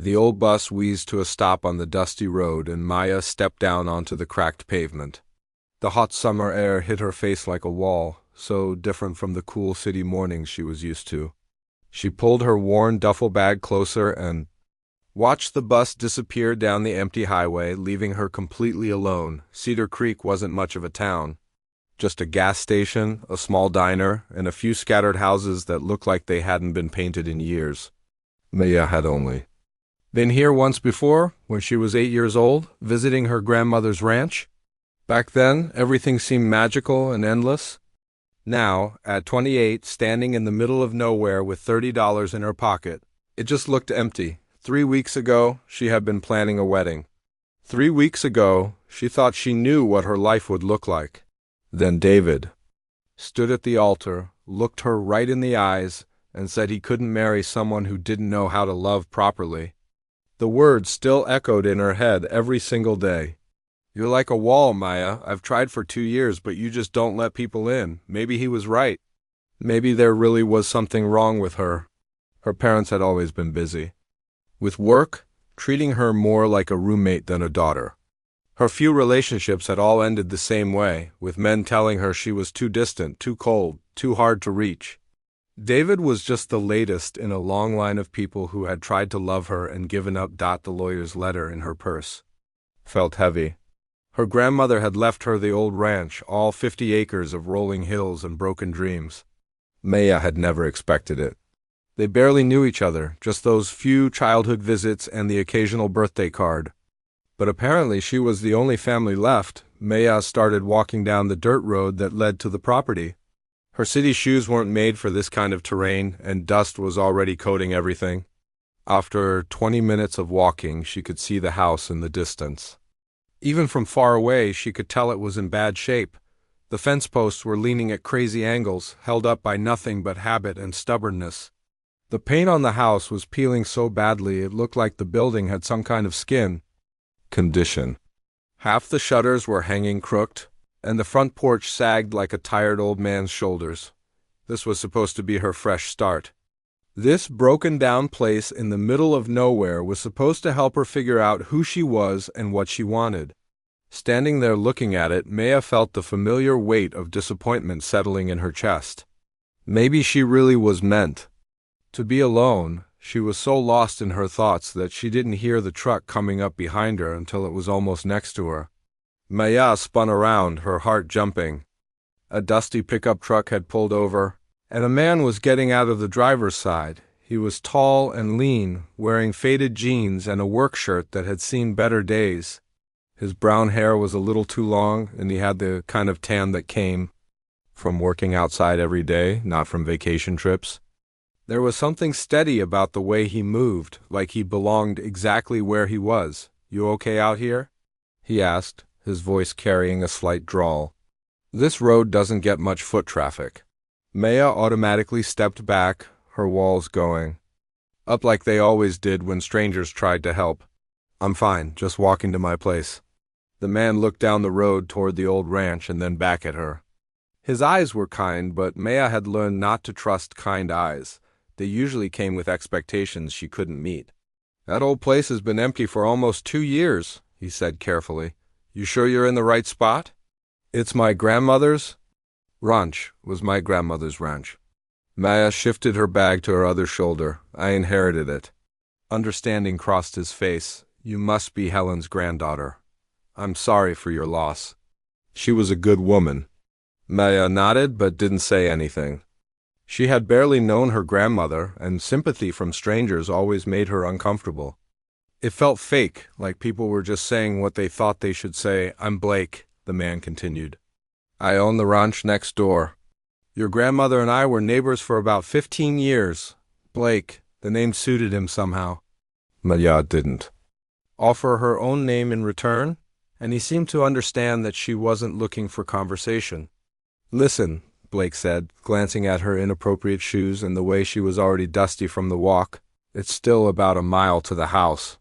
The old bus wheezed to a stop on the dusty road, and Maya stepped down onto the cracked pavement. The hot summer air hit her face like a wall, so different from the cool city mornings she was used to. She pulled her worn duffel bag closer and watched the bus disappear down the empty highway, leaving her completely alone. Cedar Creek wasn't much of a town. Just a gas station, a small diner, and a few scattered houses that looked like they hadn't been painted in years. Maya had only been here once before, when she was 8 years old, visiting her grandmother's ranch. Back then, everything seemed magical and endless. Now, at 28, standing in the middle of nowhere with $30 in her pocket, it just looked empty. 3 weeks ago, she had been planning a wedding. 3 weeks ago, she thought she knew what her life would look like. Then David stood at the altar, looked her right in the eyes, and said he couldn't marry someone who didn't know how to love properly. The words still echoed in her head every single day. "You're like a wall, Maya. I've tried for 2 years, but you just don't let people in." Maybe he was right. Maybe there really was something wrong with her. Her parents had always been busy with work, treating her more like a roommate than a daughter. Her few relationships had all ended the same way, with men telling her she was too distant, too cold, too hard to reach. David was just the latest in a long line of people who had tried to love her and given up. The lawyer's letter in her purse felt heavy. Her grandmother had left her the old ranch, all 50 acres of rolling hills and broken dreams. Maya had never expected it. They barely knew each other, just those few childhood visits and the occasional birthday card. But apparently she was the only family left. Maya started walking down the dirt road that led to the property. Her city shoes weren't made for this kind of terrain, and dust was already coating everything. After 20 minutes of walking, she could see the house in the distance. Even from far away, she could tell it was in bad shape. The fence posts were leaning at crazy angles, held up by nothing but habit and stubbornness. The paint on the house was peeling so badly it looked like the building had some kind of skin condition. Half the shutters were hanging crooked, and the front porch sagged like a tired old man's shoulders. This was supposed to be her fresh start. This broken-down place in the middle of nowhere was supposed to help her figure out who she was and what she wanted. Standing there looking at it, Maya felt the familiar weight of disappointment settling in her chest. Maybe she really was meant to be alone. She was so lost in her thoughts that she didn't hear the truck coming up behind her until it was almost next to her. Maya spun around, her heart jumping. A dusty pickup truck had pulled over, and a man was getting out of the driver's side. He was tall and lean, wearing faded jeans and a work shirt that had seen better days. His brown hair was a little too long, and he had the kind of tan that came from working outside every day, not from vacation trips. There was something steady about the way he moved, like he belonged exactly where he was. "You okay out here?" he asked, his voice carrying a slight drawl. "This road doesn't get much foot traffic." Maya automatically stepped back, her walls going up like they always did when strangers tried to help. "I'm fine, just walking to my place." The man looked down the road toward the old ranch and then back at her. His eyes were kind, but Maya had learned not to trust kind eyes. They usually came with expectations she couldn't meet. "That old place has been empty for almost 2 years, he said carefully. "You sure you're in the right spot?" "It's my grandmother's ranch." Was my grandmother's ranch. Maya shifted her bag to her other shoulder. "I inherited it." Understanding crossed his face. "You must be Helen's granddaughter. I'm sorry for your loss." She was a good woman. Maya nodded but didn't say anything. She had barely known her grandmother, and sympathy from strangers always made her uncomfortable. It felt fake, like people were just saying what they thought they should say. "I'm Blake," the man continued. "I own the ranch next door. Your grandmother and I were neighbors for about 15 years. Blake, the name suited him somehow." Maya didn't offer her own name in return, and he seemed to understand that she wasn't looking for conversation. "Listen," Blake said, glancing at her inappropriate shoes and the way she was already dusty from the walk. "It's still about a mile to the house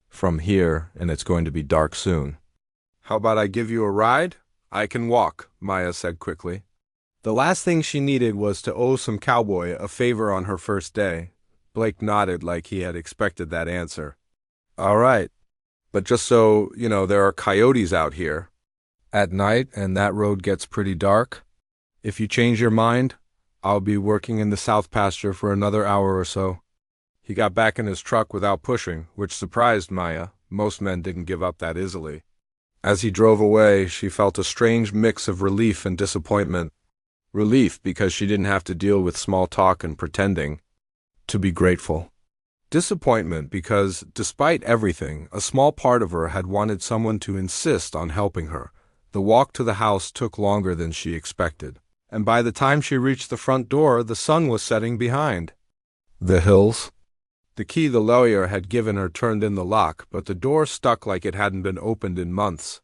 from here, and it's going to be dark soon." "How about I give you a ride?" "I can walk," Maya said quickly. The last thing she needed was to owe some cowboy a favor on her first day. Blake nodded like he had expected that answer. All right, but just so you know, there are coyotes out here at night, and that road gets pretty dark. If you change your mind, I'll be working in the south pasture for another hour or so. He got back in his truck without pushing, which surprised Maya. Most men didn't give up that easily. As he drove away, she felt a strange mix of relief and disappointment. Relief because she didn't have to deal with small talk and pretending to be grateful. Disappointment because, despite everything, a small part of her had wanted someone to insist on helping her. The walk to the house took longer than she expected, and by the time she reached the front door, the sun was setting behind the hills. The key the lawyer had given her turned in the lock, but the door stuck like it hadn't been opened in months.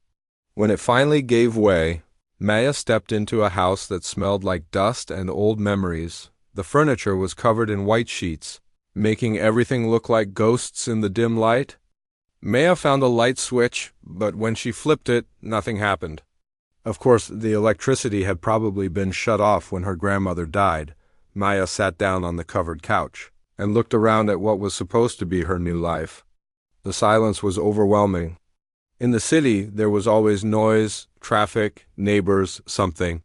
When it finally gave way, Maya stepped into a house that smelled like dust and old memories. The furniture was covered in white sheets, making everything look like ghosts in the dim light. Maya found a light switch, but when she flipped it, nothing happened. Of course, the electricity had probably been shut off when her grandmother died. Maya sat down on the covered couch and looked around at what was supposed to be her new life. The silence was overwhelming. In the city, there was always noise, traffic, neighbors, something.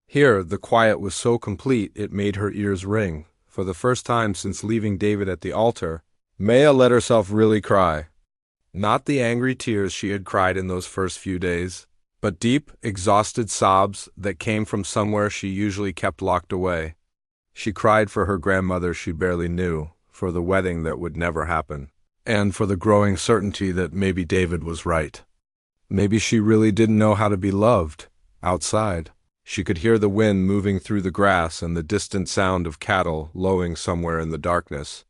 Here, the quiet was so complete it made her ears ring. For the first time since leaving David at the altar, Maya let herself really cry. Not the angry tears she had cried in those first few days, but deep, exhausted sobs that came from somewhere she usually kept locked away. She cried for her grandmother she barely knew, for the wedding that would never happen, and for the growing certainty that maybe David was right. Maybe she really didn't know how to be loved. Outside, she could hear the wind moving through the grass and the distant sound of cattle lowing somewhere in the darkness.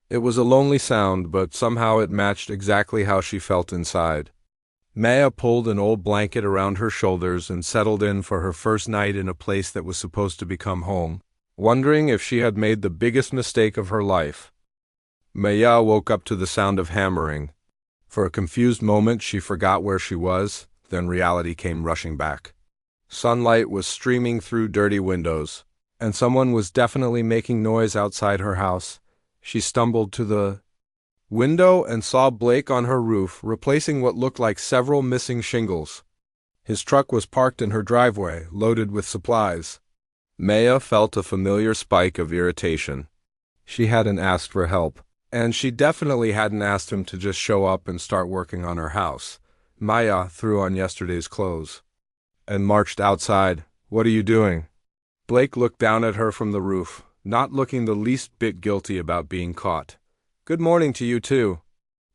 It was a lonely sound, but somehow it matched exactly how she felt inside. Maya pulled an old blanket around her shoulders and settled in for her first night in a place that was supposed to become home, wondering if she had made the biggest mistake of her life. Maya woke up to the sound of hammering. For a confused moment she forgot where she was, then reality came rushing back. Sunlight was streaming through dirty windows, and someone was definitely making noise outside her house. She stumbled to the window and saw Blake on her roof, replacing what looked like several missing shingles. His truck was parked in her driveway, loaded with supplies. Maya felt a familiar spike of irritation. She hadn't asked for help, and she definitely hadn't asked him to just show up and start working on her house. Maya threw on yesterday's clothes and marched outside. "What are you doing?" Blake looked down at her from the roof, not looking the least bit guilty about being caught. "Good morning to you, too.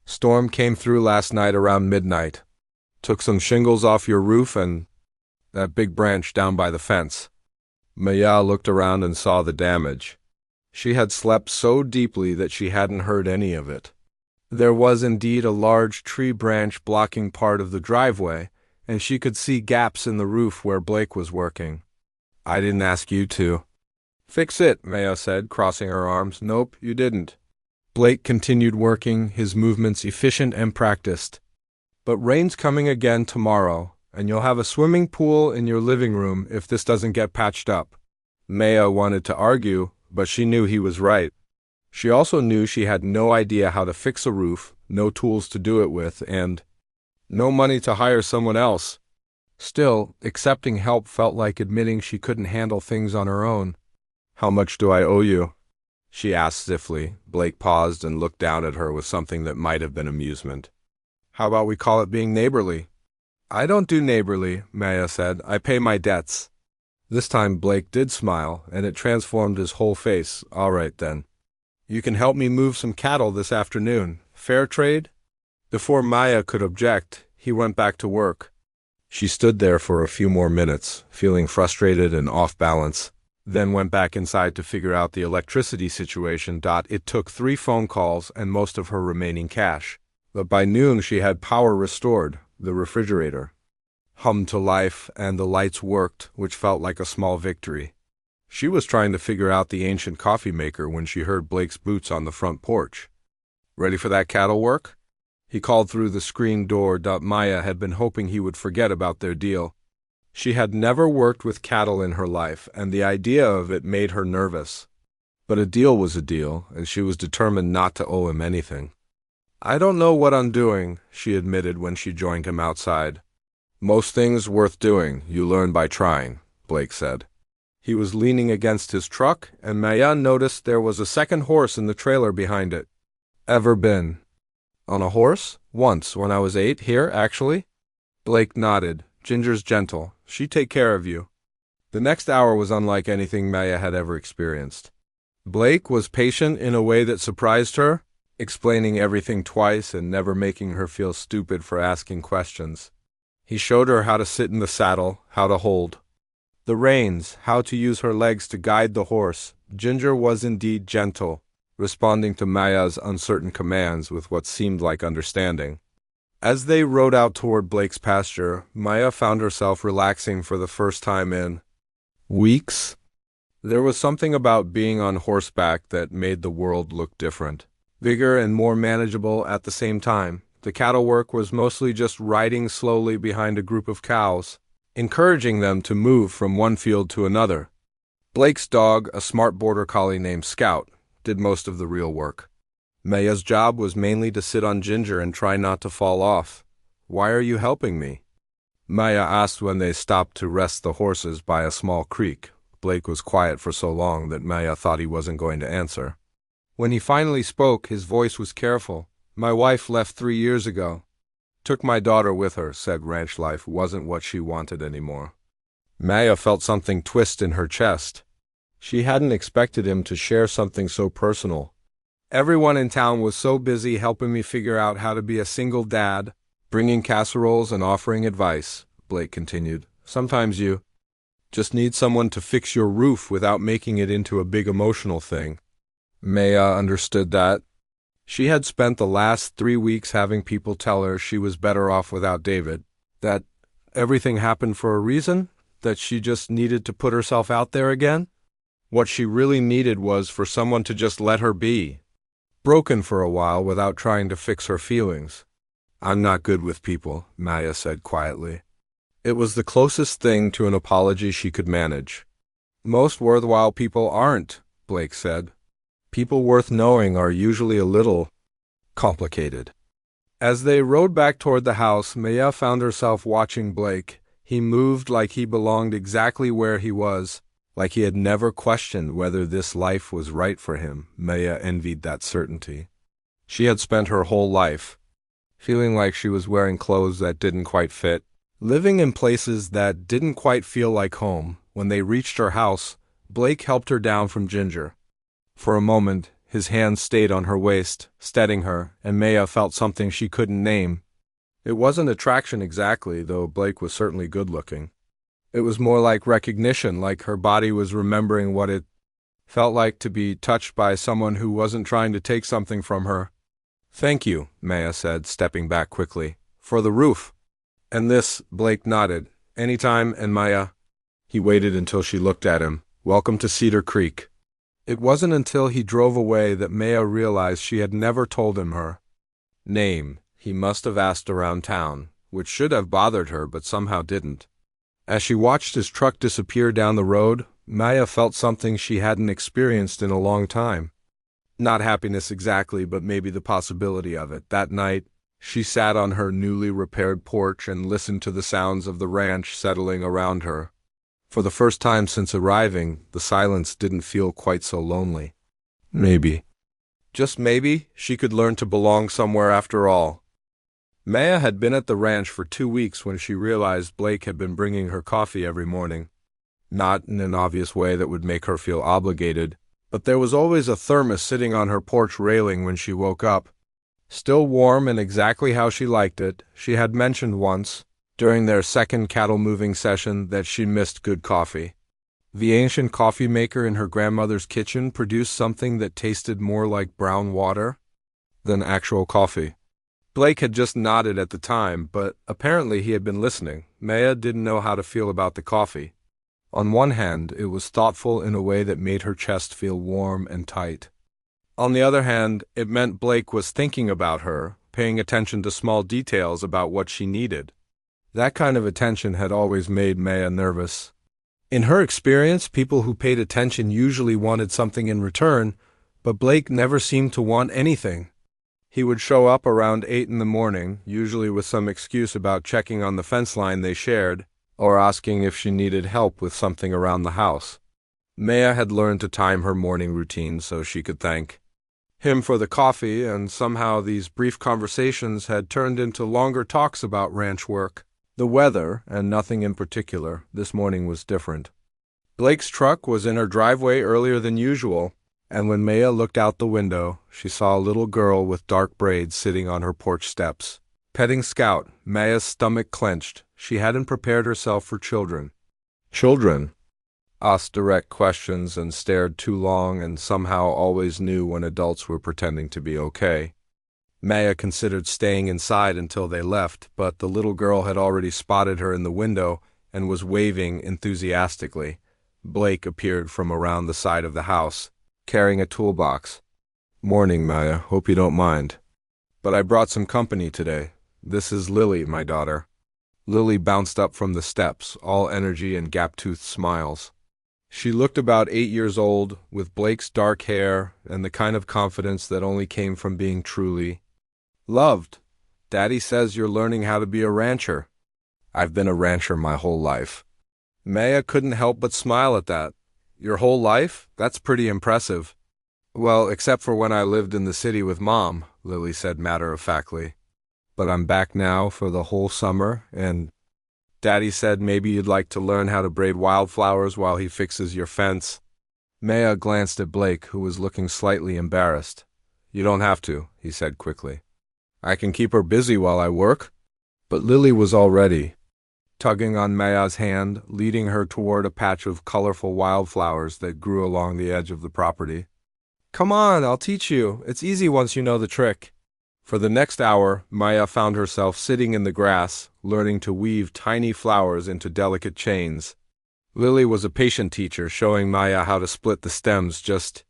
Storm came through last night around midnight. Took some shingles off your roof and that big branch down by the fence." Maya looked around and saw the damage. She had slept so deeply that she hadn't heard any of it. There was indeed a large tree branch blocking part of the driveway, and she could see gaps in the roof where Blake was working. "I didn't ask you to." "Fix it," Maya said, crossing her arms. "Nope, you didn't." Blake continued working, his movements efficient and practiced. "But rain's coming again tomorrow, and you'll have a swimming pool in your living room if this doesn't get patched up." Maya wanted to argue, but she knew he was right. She also knew she had no idea how to fix a roof, no tools to do it with, and no money to hire someone else. Still, accepting help felt like admitting she couldn't handle things on her own. "How much do I owe you?" she asked stiffly. Blake paused and looked down at her with something that might have been amusement. "How about we call it being neighborly?" "I don't do neighborly," Maya said. "I pay my debts." This time Blake did smile, and it transformed his whole face. "All right, then. You can help me move some cattle this afternoon. Fair trade?" Before Maya could object, he went back to work. She stood there for a few more minutes, feeling frustrated and off balance, then went back inside to figure out the electricity situation. It took 3 phone calls and most of her remaining cash. But by noon she had power restored. The refrigerator hummed to life, and the lights worked, which felt like a small victory. She was trying to figure out the ancient coffee maker when she heard Blake's boots on the front porch. "Ready for that cattle work?" He called through the screen door. Maya had been hoping he would forget about their deal. She had never worked with cattle in her life, and the idea of it made her nervous. But a deal was a deal, and she was determined not to owe him anything. "I don't know what I'm doing," she admitted when she joined him outside. "Most things worth doing, you learn by trying," Blake said. He was leaning against his truck, and Maya noticed there was a second horse in the trailer behind it. "Ever been on a horse?" "Once, when I was 8, here, actually." Blake nodded. "Ginger's gentle. She'd take care of you." The next hour was unlike anything Maya had ever experienced. Blake was patient in a way that surprised her, explaining everything twice and never making her feel stupid for asking questions. He showed her how to sit in the saddle, how to hold the reins, how to use her legs to guide the horse. Ginger was indeed gentle, responding to Maya's uncertain commands with what seemed like understanding. As they rode out toward Blake's pasture, Maya found herself relaxing for the first time in weeks. There was something about being on horseback that made the world look different, bigger and more manageable at the same time. The cattle work was mostly just riding slowly behind a group of cows, encouraging them to move from one field to another. Blake's dog, a smart border collie named Scout, did most of the real work. Maya's job was mainly to sit on Ginger and try not to fall off. "Why are you helping me?" Maya asked when they stopped to rest the horses by a small creek. Blake was quiet for so long that Maya thought he wasn't going to answer. When he finally spoke, his voice was careful. "My wife left 3 years ago. Took my daughter with her, said ranch life wasn't what she wanted anymore." Maya felt something twist in her chest. She hadn't expected him to share something so personal. "Everyone in town was so busy helping me figure out how to be a single dad, bringing casseroles and offering advice," Blake continued. "Sometimes you just need someone to fix your roof without making it into a big emotional thing." Maya understood that. She had spent the last 3 weeks having people tell her she was better off without David, that everything happened for a reason, that she just needed to put herself out there again. What she really needed was for someone to just let her be broken for a while without trying to fix her feelings. "I'm not good with people," Maya said quietly. It was the closest thing to an apology she could manage. "Most worthwhile people aren't," Blake said. "People worth knowing are usually a little complicated." As they rode back toward the house, Maya found herself watching Blake. He moved like he belonged exactly where he was, like he had never questioned whether this life was right for him. Maya envied that certainty. She had spent her whole life feeling like she was wearing clothes that didn't quite fit, living in places that didn't quite feel like home. When they reached her house, Blake helped her down from Ginger. For a moment, his hand stayed on her waist, steadying her, and Maya felt something she couldn't name. It wasn't attraction exactly, though Blake was certainly good-looking. It was more like recognition, like her body was remembering what it felt like to be touched by someone who wasn't trying to take something from her. "Thank you," Maya said, stepping back quickly. "For the roof." "And this," Blake nodded. "Anytime," and Maya. He waited until she looked at him. "Welcome to Cedar Creek." It wasn't until he drove away that Maya realized she had never told him her name. He must have asked around town, which should have bothered her but somehow didn't. As she watched his truck disappear down the road, Maya felt something she hadn't experienced in a long time. Not happiness exactly, but maybe the possibility of it. That night, she sat on her newly repaired porch and listened to the sounds of the ranch settling around her. For the first time since arriving, the silence didn't feel quite so lonely. Maybe, just maybe, she could learn to belong somewhere after all. Maya had been at the ranch for 2 weeks when she realized Blake had been bringing her coffee every morning. Not in an obvious way that would make her feel obligated, but there was always a thermos sitting on her porch railing when she woke up. Still warm and exactly how she liked it. She had mentioned once, during their second cattle-moving session, that she missed good coffee. The ancient coffee maker in her grandmother's kitchen produced something that tasted more like brown water than actual coffee. Blake had just nodded at the time, but apparently he had been listening. Maya didn't know how to feel about the coffee. On one hand, it was thoughtful in a way that made her chest feel warm and tight. On the other hand, it meant Blake was thinking about her, paying attention to small details about what she needed. That kind of attention had always made Maya nervous. In her experience, people who paid attention usually wanted something in return, but Blake never seemed to want anything. He would show up around 8 in the morning, usually with some excuse about checking on the fence line they shared, or asking if she needed help with something around the house. Maya had learned to time her morning routine so she could thank him for the coffee, and somehow these brief conversations had turned into longer talks about ranch work. The weather, and nothing in particular, this morning was different. Blake's truck was in her driveway earlier than usual, and when Maya looked out the window, she saw a little girl with dark braids sitting on her porch steps. Petting Scout, Maya's stomach clenched. She hadn't prepared herself for children. Children? Asked direct questions and stared too long and somehow always knew when adults were pretending to be okay. Maya considered staying inside until they left, but the little girl had already spotted her in the window and was waving enthusiastically. Blake appeared from around the side of the house, carrying a toolbox. "Morning, Maya. Hope you don't mind. But I brought some company today. This is Lily, my daughter." Lily bounced up from the steps, all energy and gap-toothed smiles. She looked about 8 years old, with Blake's dark hair and the kind of confidence that only came from being truly loved. "Daddy says you're learning how to be a rancher." "I've been a rancher my whole life." Maya couldn't help but smile at that. "Your whole life? That's pretty impressive." "Well, except for when I lived in the city with Mom," Lily said matter-of-factly. "But I'm back now for the whole summer, and Daddy said maybe you'd like to learn how to braid wildflowers while he fixes your fence." Maya glanced at Blake, who was looking slightly embarrassed. "You don't have to," he said quickly. "I can keep her busy while I work." But Lily was already tugging on Maya's hand, leading her toward a patch of colorful wildflowers that grew along the edge of the property. "Come on, I'll teach you. It's easy once you know the trick." For the next hour, Maya found herself sitting in the grass, learning to weave tiny flowers into delicate chains. Lily was a patient teacher, showing Maya how to split the stems just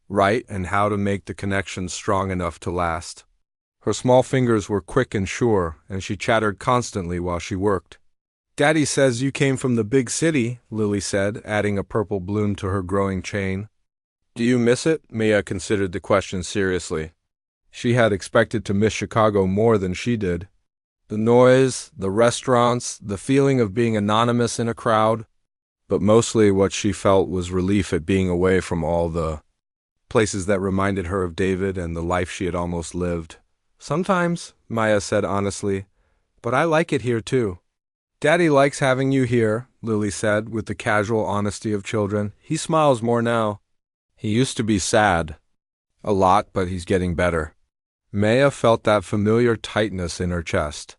right and how to make the connections strong enough to last. Her small fingers were quick and sure, and she chattered constantly while she worked. "Daddy says you came from the big city," Lily said, adding a purple bloom to her growing chain. "Do you miss it?" Maya considered the question seriously. She had expected to miss Chicago more than she did. The noise, the restaurants, the feeling of being anonymous in a crowd. But mostly what she felt was relief at being away from all the places that reminded her of David and the life she had almost lived. "Sometimes," Maya said honestly, "but I like it here too." "Daddy likes having you here," Lily said with the casual honesty of children. "He smiles more now. He used to be sad. A lot, but he's getting better." Maya felt that familiar tightness in her chest.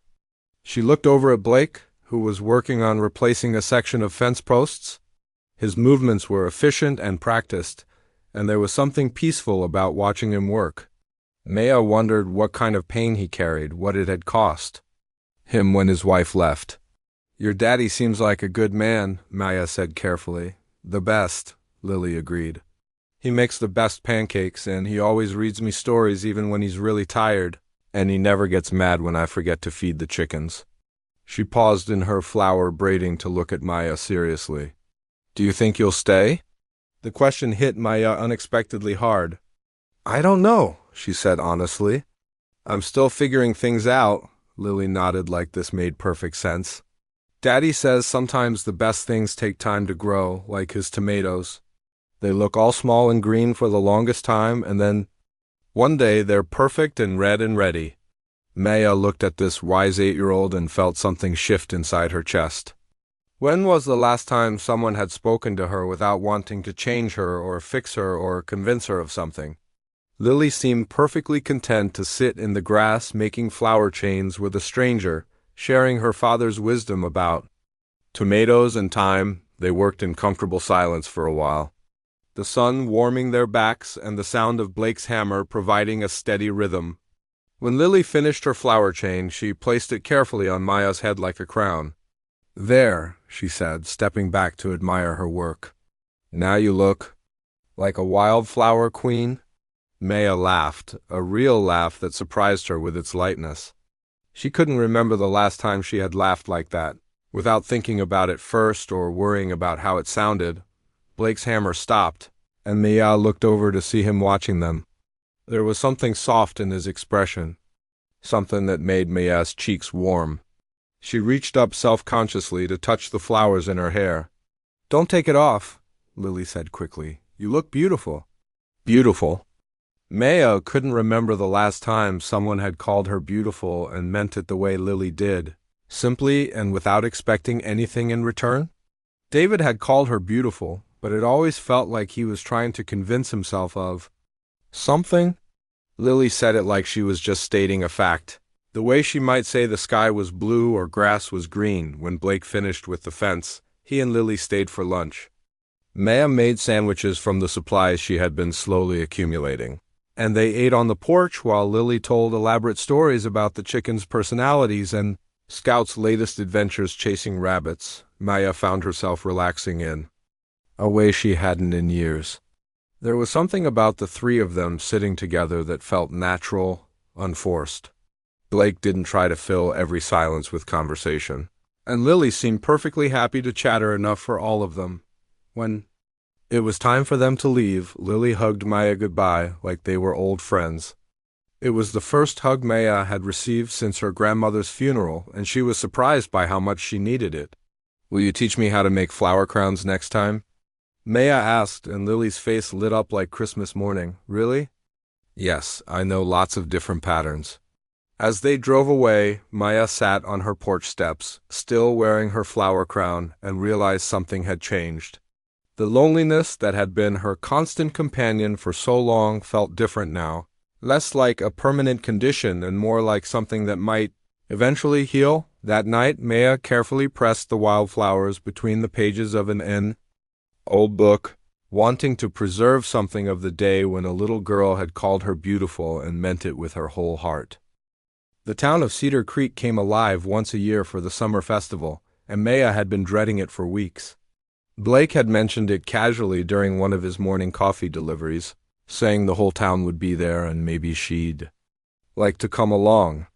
She looked over at Blake, who was working on replacing a section of fence posts. His movements were efficient and practiced, and there was something peaceful about watching him work. Maya wondered what kind of pain he carried, what it had cost him when his wife left. "Your daddy seems like a good man," Maya said carefully. "The best," Lily agreed. "He makes the best pancakes, and he always reads me stories even when he's really tired, and he never gets mad when I forget to feed the chickens." She paused in her flower braiding to look at Maya seriously. "Do you think you'll stay?" The question hit Maya unexpectedly hard. "I don't know," she said honestly. "I'm still figuring things out." Lily nodded like this made perfect sense. "Daddy says sometimes the best things take time to grow, like his tomatoes. They look all small and green for the longest time, and then one day they're perfect and red and ready." Maya looked at this wise 8-year-old and felt something shift inside her chest. When was the last time someone had spoken to her without wanting to change her or fix her or convince her of something? Lily seemed perfectly content to sit in the grass making flower chains with a stranger, sharing her father's wisdom about tomatoes and thyme. They worked in comfortable silence for a while, the sun warming their backs and the sound of Blake's hammer providing a steady rhythm. When Lily finished her flower chain, she placed it carefully on Maya's head like a crown. "There," she said, stepping back to admire her work. "Now you look like a wildflower queen." Maya laughed, a real laugh that surprised her with its lightness. She couldn't remember the last time she had laughed like that. Without thinking about it first or worrying about how it sounded, Blake's hammer stopped, and Mia looked over to see him watching them. There was something soft in his expression, something that made Mia's cheeks warm. She reached up self-consciously to touch the flowers in her hair. "Don't take it off," Lily said quickly. "You look beautiful." Beautiful? Maya couldn't remember the last time someone had called her beautiful and meant it the way Lily did, simply and without expecting anything in return. David had called her beautiful, but it always felt like he was trying to convince himself of something. Lily said it like she was just stating a fact, the way she might say the sky was blue or grass was green. When Blake finished with the fence, he and Lily stayed for lunch. Maya made sandwiches from the supplies she had been slowly accumulating, and they ate on the porch while Lily told elaborate stories about the chickens' personalities and Scout's latest adventures chasing rabbits. Maya found herself relaxing in a way she hadn't in years. There was something about the three of them sitting together that felt natural, unforced. Blake didn't try to fill every silence with conversation, and Lily seemed perfectly happy to chatter enough for all of them. When it was time for them to leave, Lily hugged Maya goodbye like they were old friends. It was the first hug Maya had received since her grandmother's funeral, and she was surprised by how much she needed it. "Will you teach me how to make flower crowns next time?" Maya asked, and Lily's face lit up like Christmas morning. "Really?" "Yes, I know lots of different patterns." As they drove away, Maya sat on her porch steps, still wearing her flower crown, and realized something had changed. The loneliness that had been her constant companion for so long felt different now, less like a permanent condition and more like something that might eventually heal. That night, Maya carefully pressed the wildflowers between the pages of an old book, wanting to preserve something of the day when a little girl had called her beautiful and meant it with her whole heart. The town of Cedar Creek came alive once a year for the summer festival, and Maya had been dreading it for weeks. Blake had mentioned it casually during one of his morning coffee deliveries, saying the whole town would be there and maybe she'd like to come along.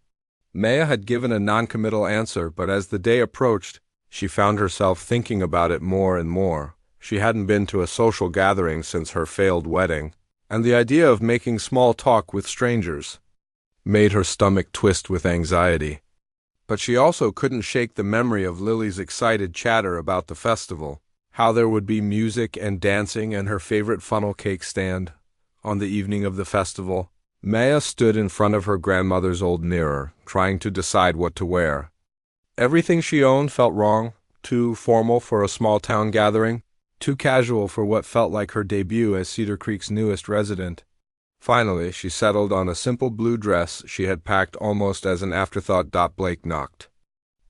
Maya had given a non-committal answer, but as the day approached, she found herself thinking about it more and more. She hadn't been to a social gathering since her failed wedding, and the idea of making small talk with strangers made her stomach twist with anxiety. But she also couldn't shake the memory of Lily's excited chatter about the festival, how there would be music and dancing and her favorite funnel cake stand. On the evening of the festival, Maya stood in front of her grandmother's old mirror, trying to decide what to wear. Everything she owned felt wrong, too formal for a small-town gathering, too casual for what felt like her debut as Cedar Creek's newest resident. Finally, she settled on a simple blue dress she had packed almost as an afterthought. Blake knocked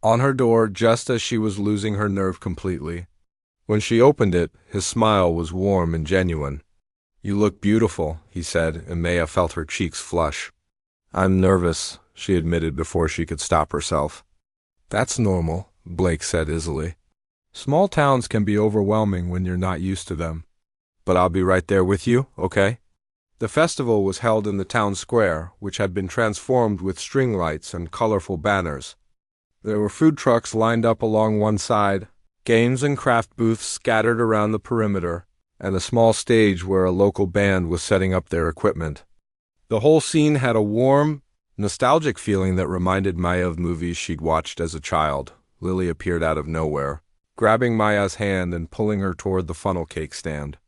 on her door just as she was losing her nerve completely. When she opened it, his smile was warm and genuine. "You look beautiful," he said, and Maya felt her cheeks flush. "I'm nervous," she admitted before she could stop herself. "That's normal," Blake said easily. "Small towns can be overwhelming when you're not used to them. But I'll be right there with you, okay?" The festival was held in the town square, which had been transformed with string lights and colorful banners. There were food trucks lined up along one side, games and craft booths scattered around the perimeter, and a small stage where a local band was setting up their equipment. The whole scene had a warm, nostalgic feeling that reminded Maya of movies she'd watched as a child. Lily appeared out of nowhere, grabbing Maya's hand and pulling her toward the funnel cake stand.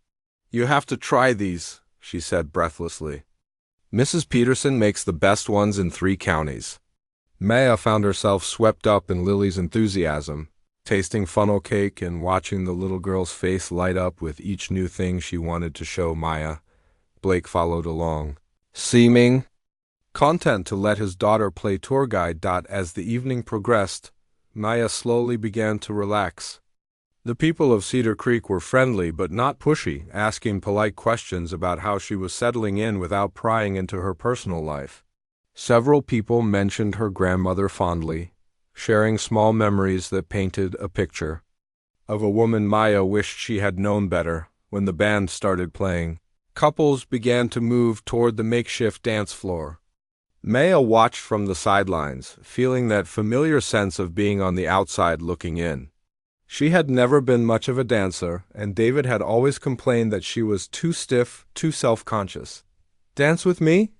"You have to try these," she said breathlessly. "Mrs. Peterson makes the best ones in 3 counties." Maya found herself swept up in Lily's enthusiasm, tasting funnel cake and watching the little girl's face light up with each new thing she wanted to show Maya. Blake followed along, seeming content to let his daughter play tour guide. As the evening progressed, Maya slowly began to relax. The people of Cedar Creek were friendly but not pushy, asking polite questions about how she was settling in without prying into her personal life. Several people mentioned her grandmother fondly, sharing small memories that painted a picture of a woman Maya wished she had known better. When the band started playing, couples began to move toward the makeshift dance floor. Maya watched from the sidelines, feeling that familiar sense of being on the outside looking in. She had never been much of a dancer, and David had always complained that she was too stiff, too self-conscious. "Dance with me?"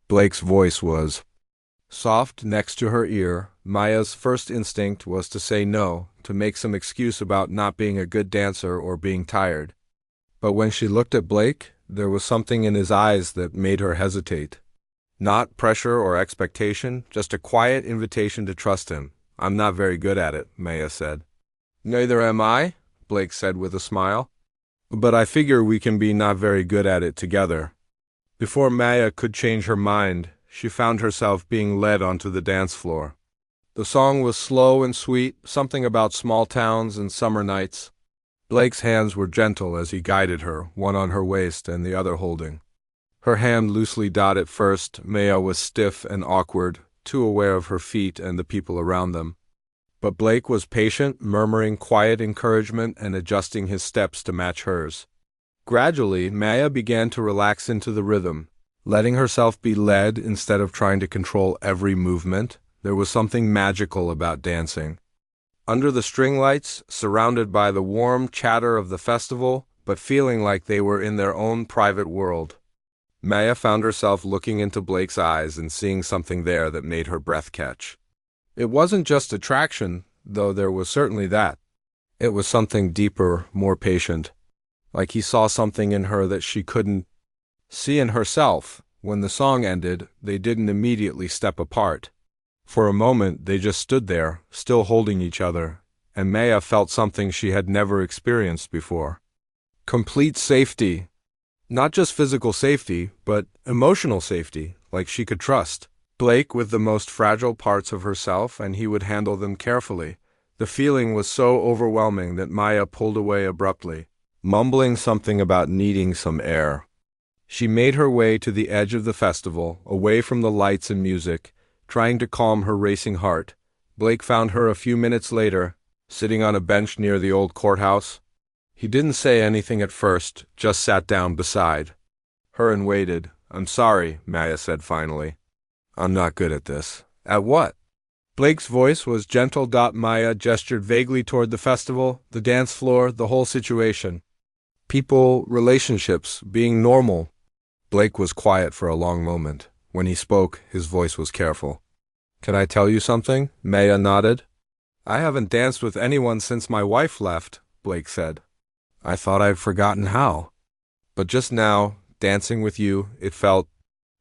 Blake's voice was soft next to her ear. Maya's first instinct was to say no, to make some excuse about not being a good dancer or being tired. But when she looked at Blake, there was something in his eyes that made her hesitate. Not pressure or expectation, just a quiet invitation to trust him. "I'm not very good at it," Maya said. "Neither am I," Blake said with a smile. "But I figure we can be not very good at it together." Before Maya could change her mind, she found herself being led onto the dance floor. The song was slow and sweet, something about small towns and summer nights. Blake's hands were gentle as he guided her, one on her waist and the other holding. Her hand loosely dotted at first. Maya was stiff and awkward, too aware of her feet and the people around them. But Blake was patient, murmuring quiet encouragement and adjusting his steps to match hers. Gradually, Maya began to relax into the rhythm, letting herself be led instead of trying to control every movement. There was something magical about dancing. Under the string lights, surrounded by the warm chatter of the festival, but feeling like they were in their own private world, Maya found herself looking into Blake's eyes and seeing something there that made her breath catch. It wasn't just attraction, though there was certainly that. It was something deeper, more patient. Like he saw something in her that she couldn't see in herself. When the song ended, they didn't immediately step apart. For a moment, they just stood there, still holding each other, and Maya felt something she had never experienced before. Complete safety. Not just physical safety, but emotional safety, like she could trust Blake with the most fragile parts of herself, and he would handle them carefully. The feeling was so overwhelming that Maya pulled away abruptly, mumbling something about needing some air. She made her way to the edge of the festival, away from the lights and music, trying to calm her racing heart. Blake found her a few minutes later, sitting on a bench near the old courthouse. He didn't say anything at first, just sat down beside her and waited. "I'm sorry," Maya said finally. "I'm not good at this." "At what?" Blake's voice was gentle. Maya gestured vaguely toward the festival, the dance floor, the whole situation. People, relationships, being normal. Blake was quiet for a long moment. When he spoke, his voice was careful. "Can I tell you something?" Maya nodded. "I haven't danced with anyone since my wife left," Blake said. "I thought I'd forgotten how. But just now, dancing with you, it felt—"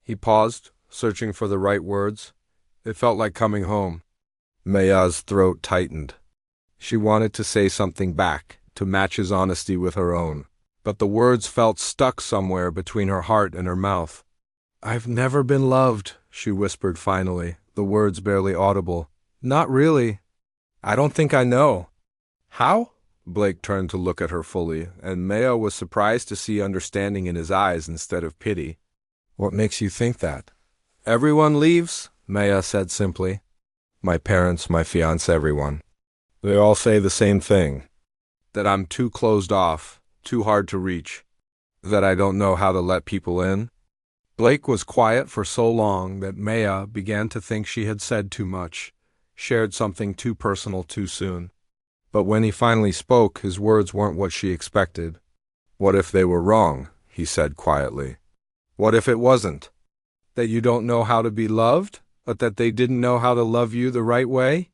He paused, searching for the right words. "It felt like coming home." Maya's throat tightened. She wanted to say something back, to match his honesty with her own. But the words felt stuck somewhere between her heart and her mouth. "I've never been loved," she whispered finally, the words barely audible. "Not really. I don't think I know." "How?" Blake turned to look at her fully, and Maya was surprised to see understanding in his eyes instead of pity. "What makes you think that?" "Everyone leaves," Maya said simply. "My parents, my fiancé, everyone. They all say the same thing. That I'm too closed off, too hard to reach. That I don't know how to let people in." Blake was quiet for so long that Maya began to think she had said too much, shared something too personal too soon. But when he finally spoke, his words weren't what she expected. "What if they were wrong?" he said quietly. "What if it wasn't? That you don't know how to be loved, but that they didn't know how to love you the right way?"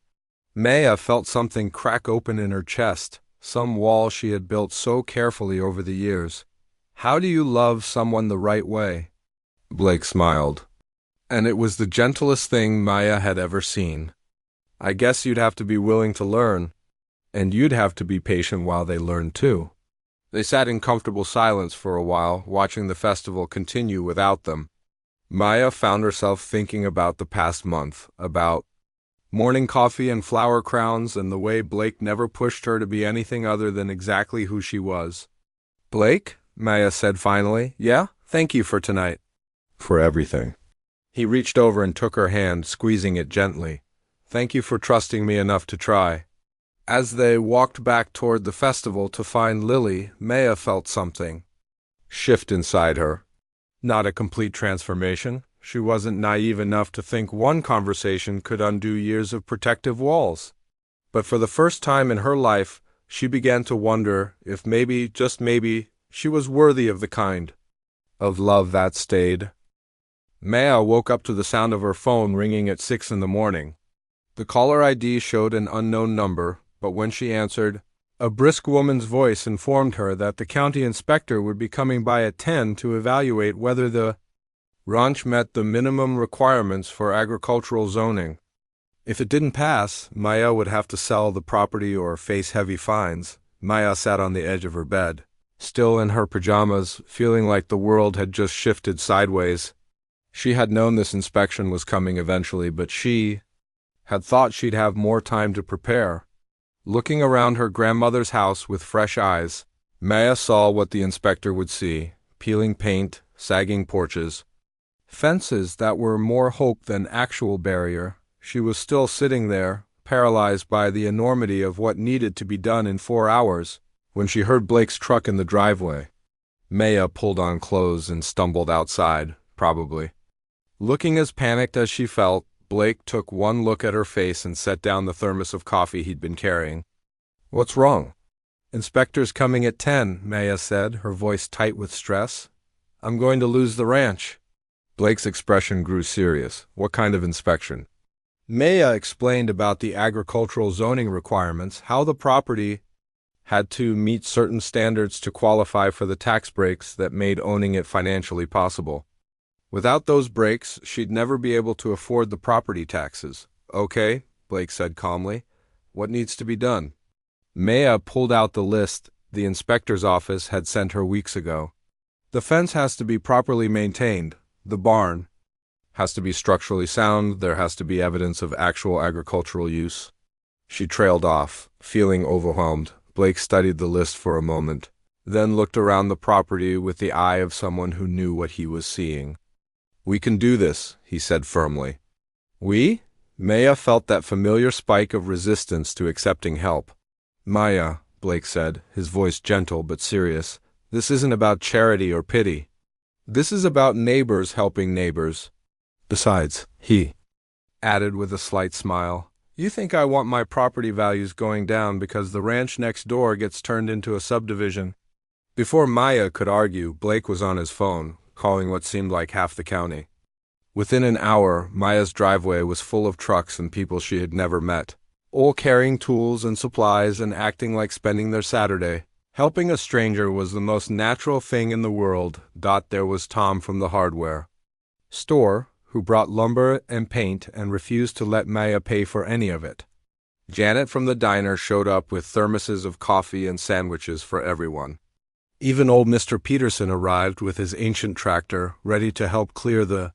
Maya felt something crack open in her chest, some wall she had built so carefully over the years. "How do you love someone the right way?" Blake smiled. And it was the gentlest thing Maya had ever seen. "I guess you'd have to be willing to learn. And you'd have to be patient while they learned too." They sat in comfortable silence for a while, watching the festival continue without them. Maya found herself thinking about the past month, about morning coffee and flower crowns, and the way Blake never pushed her to be anything other than exactly who she was. "Blake," Maya said finally, "Yeah? Thank you for tonight." "For everything." He reached over and took her hand, squeezing it gently. "Thank you for trusting me enough to try." As they walked back toward the festival to find Lily, Maya felt something shift inside her. Not a complete transformation, She wasn't naive enough to think one conversation could undo years of protective walls. But for the first time in her life, she began to wonder if maybe, just maybe, she was worthy of the kind of love that stayed. Maya woke up to the sound of her phone ringing at 6 in the morning. The caller ID showed an unknown number, but when she answered, a brisk woman's voice informed her that the county inspector would be coming by at 10 to evaluate whether the ranch met the minimum requirements for agricultural zoning. If it didn't pass, Maya would have to sell the property or face heavy fines. Maya sat on the edge of her bed, still in her pajamas, feeling like the world had just shifted sideways. She had known this inspection was coming eventually, but she had thought she'd have more time to prepare. Looking around her grandmother's house with fresh eyes, Maya saw what the inspector would see: peeling paint, sagging porches, fences that were more hope than actual barrier. She was still sitting there, paralyzed by the enormity of what needed to be done in 4 hours, when she heard Blake's truck in the driveway. Maya pulled on clothes and stumbled outside, probably. Looking as panicked as she felt, Blake took one look at her face and set down the thermos of coffee he'd been carrying. What's wrong? Inspector's coming at 10, Maya said, her voice tight with stress. I'm going to lose the ranch. Blake's expression grew serious. What kind of inspection? Maya explained about the agricultural zoning requirements, how the property had to meet certain standards to qualify for the tax breaks that made owning it financially possible. Without those breaks, she'd never be able to afford the property taxes. Okay, Blake said calmly. What needs to be done? Maya pulled out the list the inspector's office had sent her weeks ago. The fence has to be properly maintained. The barn has to be structurally sound. There has to be evidence of actual agricultural use. She trailed off, feeling overwhelmed. Blake studied the list for a moment, then looked around the property with the eye of someone who knew what he was seeing. We can do this, he said firmly. We? Maya felt that familiar spike of resistance to accepting help. Maya, Blake said, his voice gentle but serious, this isn't about charity or pity. This is about neighbors helping neighbors. Besides, he added with a slight smile, you think I want my property values going down because the ranch next door gets turned into a subdivision? Before Maya could argue, Blake was on his phone, calling what seemed like half the county. Within an hour, Maya's driveway was full of trucks and people she had never met, all carrying tools and supplies and acting like spending their Saturday. Helping a stranger was the most natural thing in the world. There was Tom from the hardware store, who brought lumber and paint and refused to let Maya pay for any of it. Janet from the diner showed up with thermoses of coffee and sandwiches for everyone. Even old Mr. Peterson arrived with his ancient tractor, ready to help clear the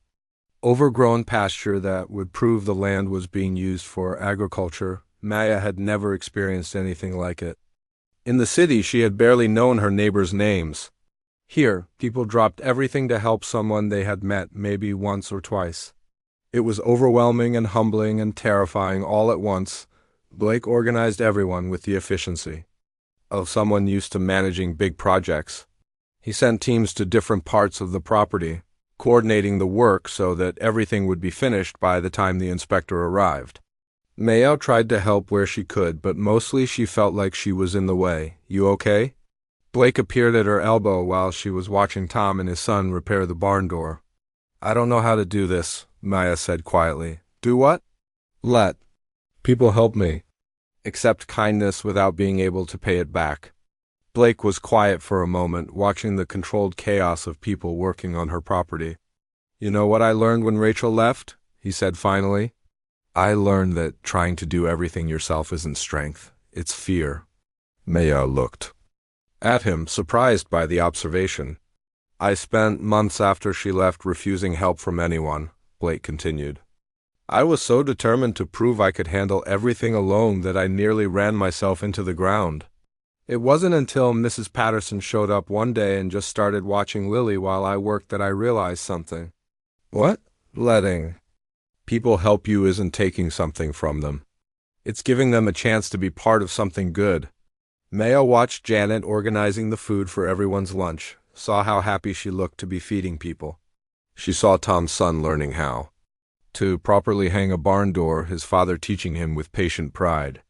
overgrown pasture that would prove the land was being used for agriculture. Maya had never experienced anything like it. In the city, she had barely known her neighbors' names. Here, people dropped everything to help someone they had met maybe once or twice. It was overwhelming and humbling and terrifying all at once. Blake organized everyone with the efficiency of someone used to managing big projects. He sent teams to different parts of the property, coordinating the work so that everything would be finished by the time the inspector arrived. Maya tried to help where she could, but mostly she felt like she was in the way. You okay? Blake appeared at her elbow while she was watching Tom and his son repair the barn door. I don't know how to do this, Maya said quietly. Do what? Let people help me. Accept kindness without being able to pay it back. Blake was quiet for a moment, watching the controlled chaos of people working on her property. You know what I learned when Rachel left? He said finally. I learned that trying to do everything yourself isn't strength, it's fear. Maya looked at him, surprised by the observation. I spent months after she left refusing help from anyone, Blake continued. I was so determined to prove I could handle everything alone that I nearly ran myself into the ground. It wasn't until Mrs. Patterson showed up one day and just started watching Lily while I worked that I realized something. What? Letting people help you isn't taking something from them. It's giving them a chance to be part of something good. Maya watched Janet organizing the food for everyone's lunch, saw how happy she looked to be feeding people. She saw Tom's son learning how to properly hang a barn door, his father teaching him with patient pride.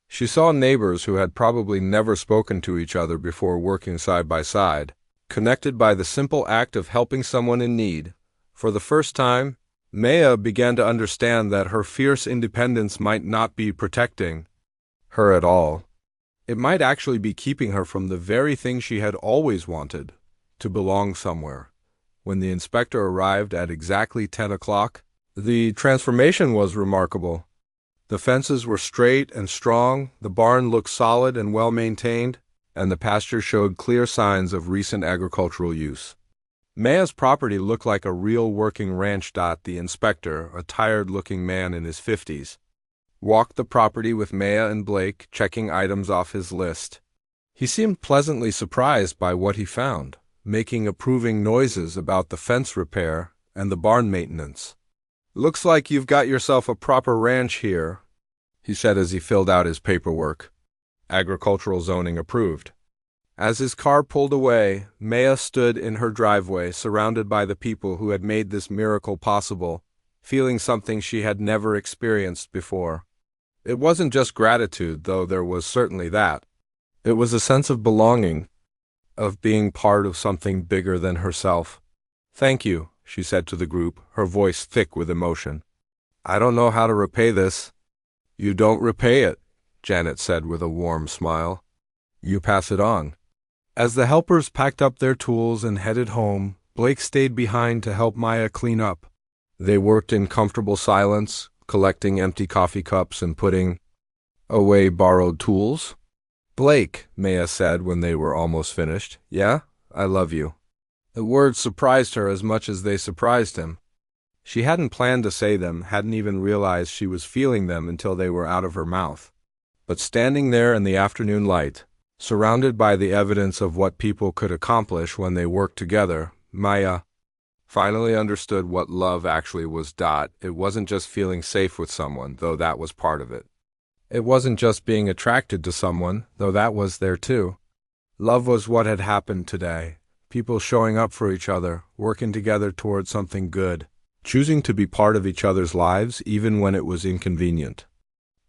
She saw neighbors who had probably never spoken to each other before working side by side, connected by the simple act of helping someone in need. For the first time, Maya began to understand that her fierce independence might not be protecting her at all. It might actually be keeping her from the very thing she had always wanted, to belong somewhere. When the inspector arrived at exactly 10 o'clock, the transformation was remarkable. The fences were straight and strong, the barn looked solid and well-maintained, and the pasture showed clear signs of recent agricultural use. Maya's property looked like a real working ranch. The inspector, a tired-looking man in his 50s, walked the property with Maya and Blake, checking items off his list. He seemed pleasantly surprised by what he found, making approving noises about the fence repair and the barn maintenance. "Looks like you've got yourself a proper ranch here," he said as he filled out his paperwork. Agricultural zoning approved. As his car pulled away, Maya stood in her driveway, surrounded by the people who had made this miracle possible, feeling something she had never experienced before. It wasn't just gratitude, though there was certainly that. It was a sense of belonging, of being part of something bigger than herself. "Thank you," she said to the group, her voice thick with emotion. "I don't know how to repay this." "You don't repay it," Janet said with a warm smile. "You pass it on." As the helpers packed up their tools and headed home, Blake stayed behind to help Maya clean up. They worked in comfortable silence, collecting empty coffee cups and putting away borrowed tools. "Blake," Maya said when they were almost finished, "Yeah, I love you." The words surprised her as much as they surprised him. She hadn't planned to say them, hadn't even realized she was feeling them until they were out of her mouth. But standing there in the afternoon light, surrounded by the evidence of what people could accomplish when they worked together, Maya finally understood what love actually was. It wasn't just feeling safe with someone, though that was part of it. It wasn't just being attracted to someone, though that was there too. Love was what had happened today. People showing up for each other, working together towards something good, choosing to be part of each other's lives even when it was inconvenient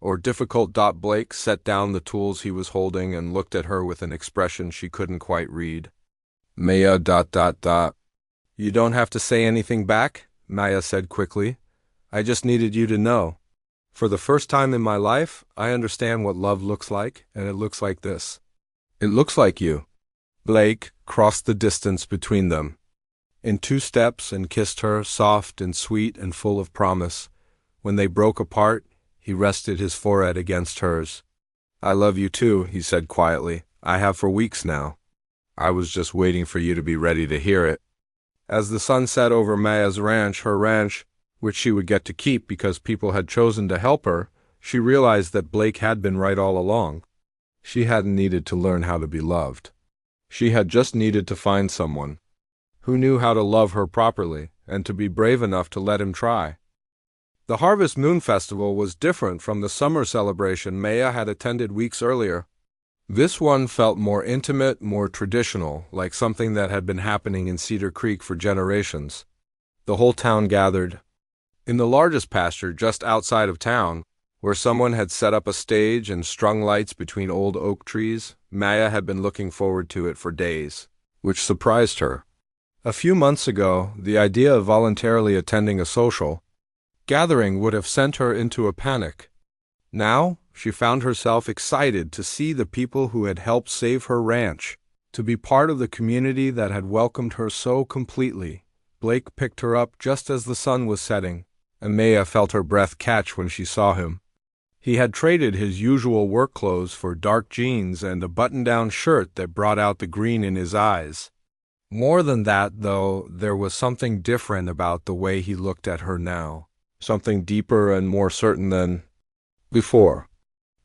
or difficult. Blake set down the tools he was holding and looked at her with an expression she couldn't quite read. "Maya. You don't have to say anything back," Maya said quickly. "I just needed you to know. For the first time in my life, I understand what love looks like, and it looks like this. It looks like you." Blake crossed the distance between them in 2 steps and kissed her, soft and sweet and full of promise. When they broke apart, he rested his forehead against hers. "I love you too," he said quietly. "I have for weeks now. I was just waiting for you to be ready to hear it." As the sun set over Maya's ranch, her ranch, which she would get to keep because people had chosen to help her, she realized that Blake had been right all along. She hadn't needed to learn how to be loved. She had just needed to find someone who knew how to love her properly and to be brave enough to let him try. The Harvest Moon Festival was different from the summer celebration Maya had attended weeks earlier. This one felt more intimate, more traditional, like something that had been happening in Cedar Creek for generations. The whole town gathered in the largest pasture just outside of town, where someone had set up a stage and strung lights between old oak trees. Maya had been looking forward to it for days, which surprised her. A few months ago, the idea of voluntarily attending a social gathering would have sent her into a panic. Now, she found herself excited to see the people who had helped save her ranch, to be part of the community that had welcomed her so completely. Blake picked her up just as the sun was setting, and Maya felt her breath catch when she saw him. He had traded his usual work clothes for dark jeans and a button-down shirt that brought out the green in his eyes. More than that, though, there was something different about the way he looked at her now, something deeper and more certain than before.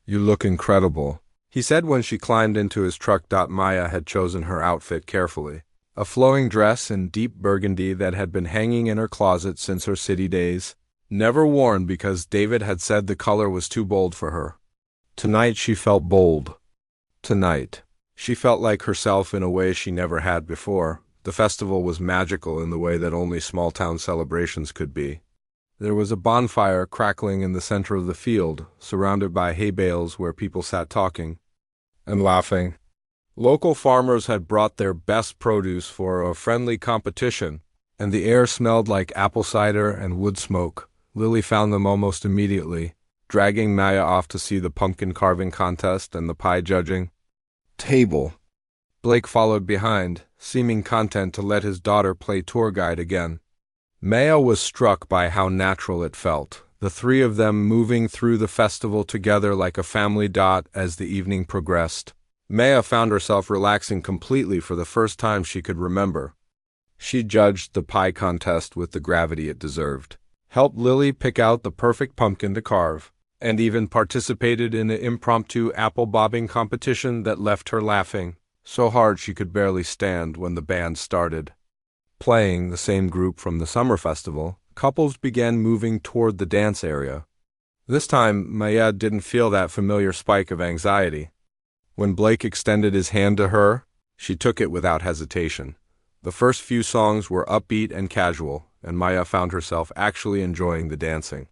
"You look incredible," he said when she climbed into his truck. Maya had chosen her outfit carefully. A flowing dress in deep burgundy that had been hanging in her closet since her city days, never worn because David had said the color was too bold for her. Tonight she felt bold. Tonight she felt like herself in a way she never had before. The festival was magical in the way that only small-town celebrations could be. There was a bonfire crackling in the center of the field, surrounded by hay bales where people sat talking and laughing. Local farmers had brought their best produce for a friendly competition, and the air smelled like apple cider and wood smoke. Lily found them almost immediately, dragging Maya off to see the pumpkin carving contest and the pie judging table. Blake followed behind, seeming content to let his daughter play tour guide again. Maya was struck by how natural it felt, the three of them moving through the festival together like a family. As the evening progressed, Maya found herself relaxing completely for the first time she could remember. She judged the pie contest with the gravity it deserved, helped Lily pick out the perfect pumpkin to carve, and even participated in an impromptu apple bobbing competition that left her laughing so hard she could barely stand when the band started. Playing the same group from the summer festival, couples began moving toward the dance area. This time, Maya didn't feel that familiar spike of anxiety. When Blake extended his hand to her, she took it without hesitation. The first few songs were upbeat and casual, and Maya found herself actually enjoying the dancing.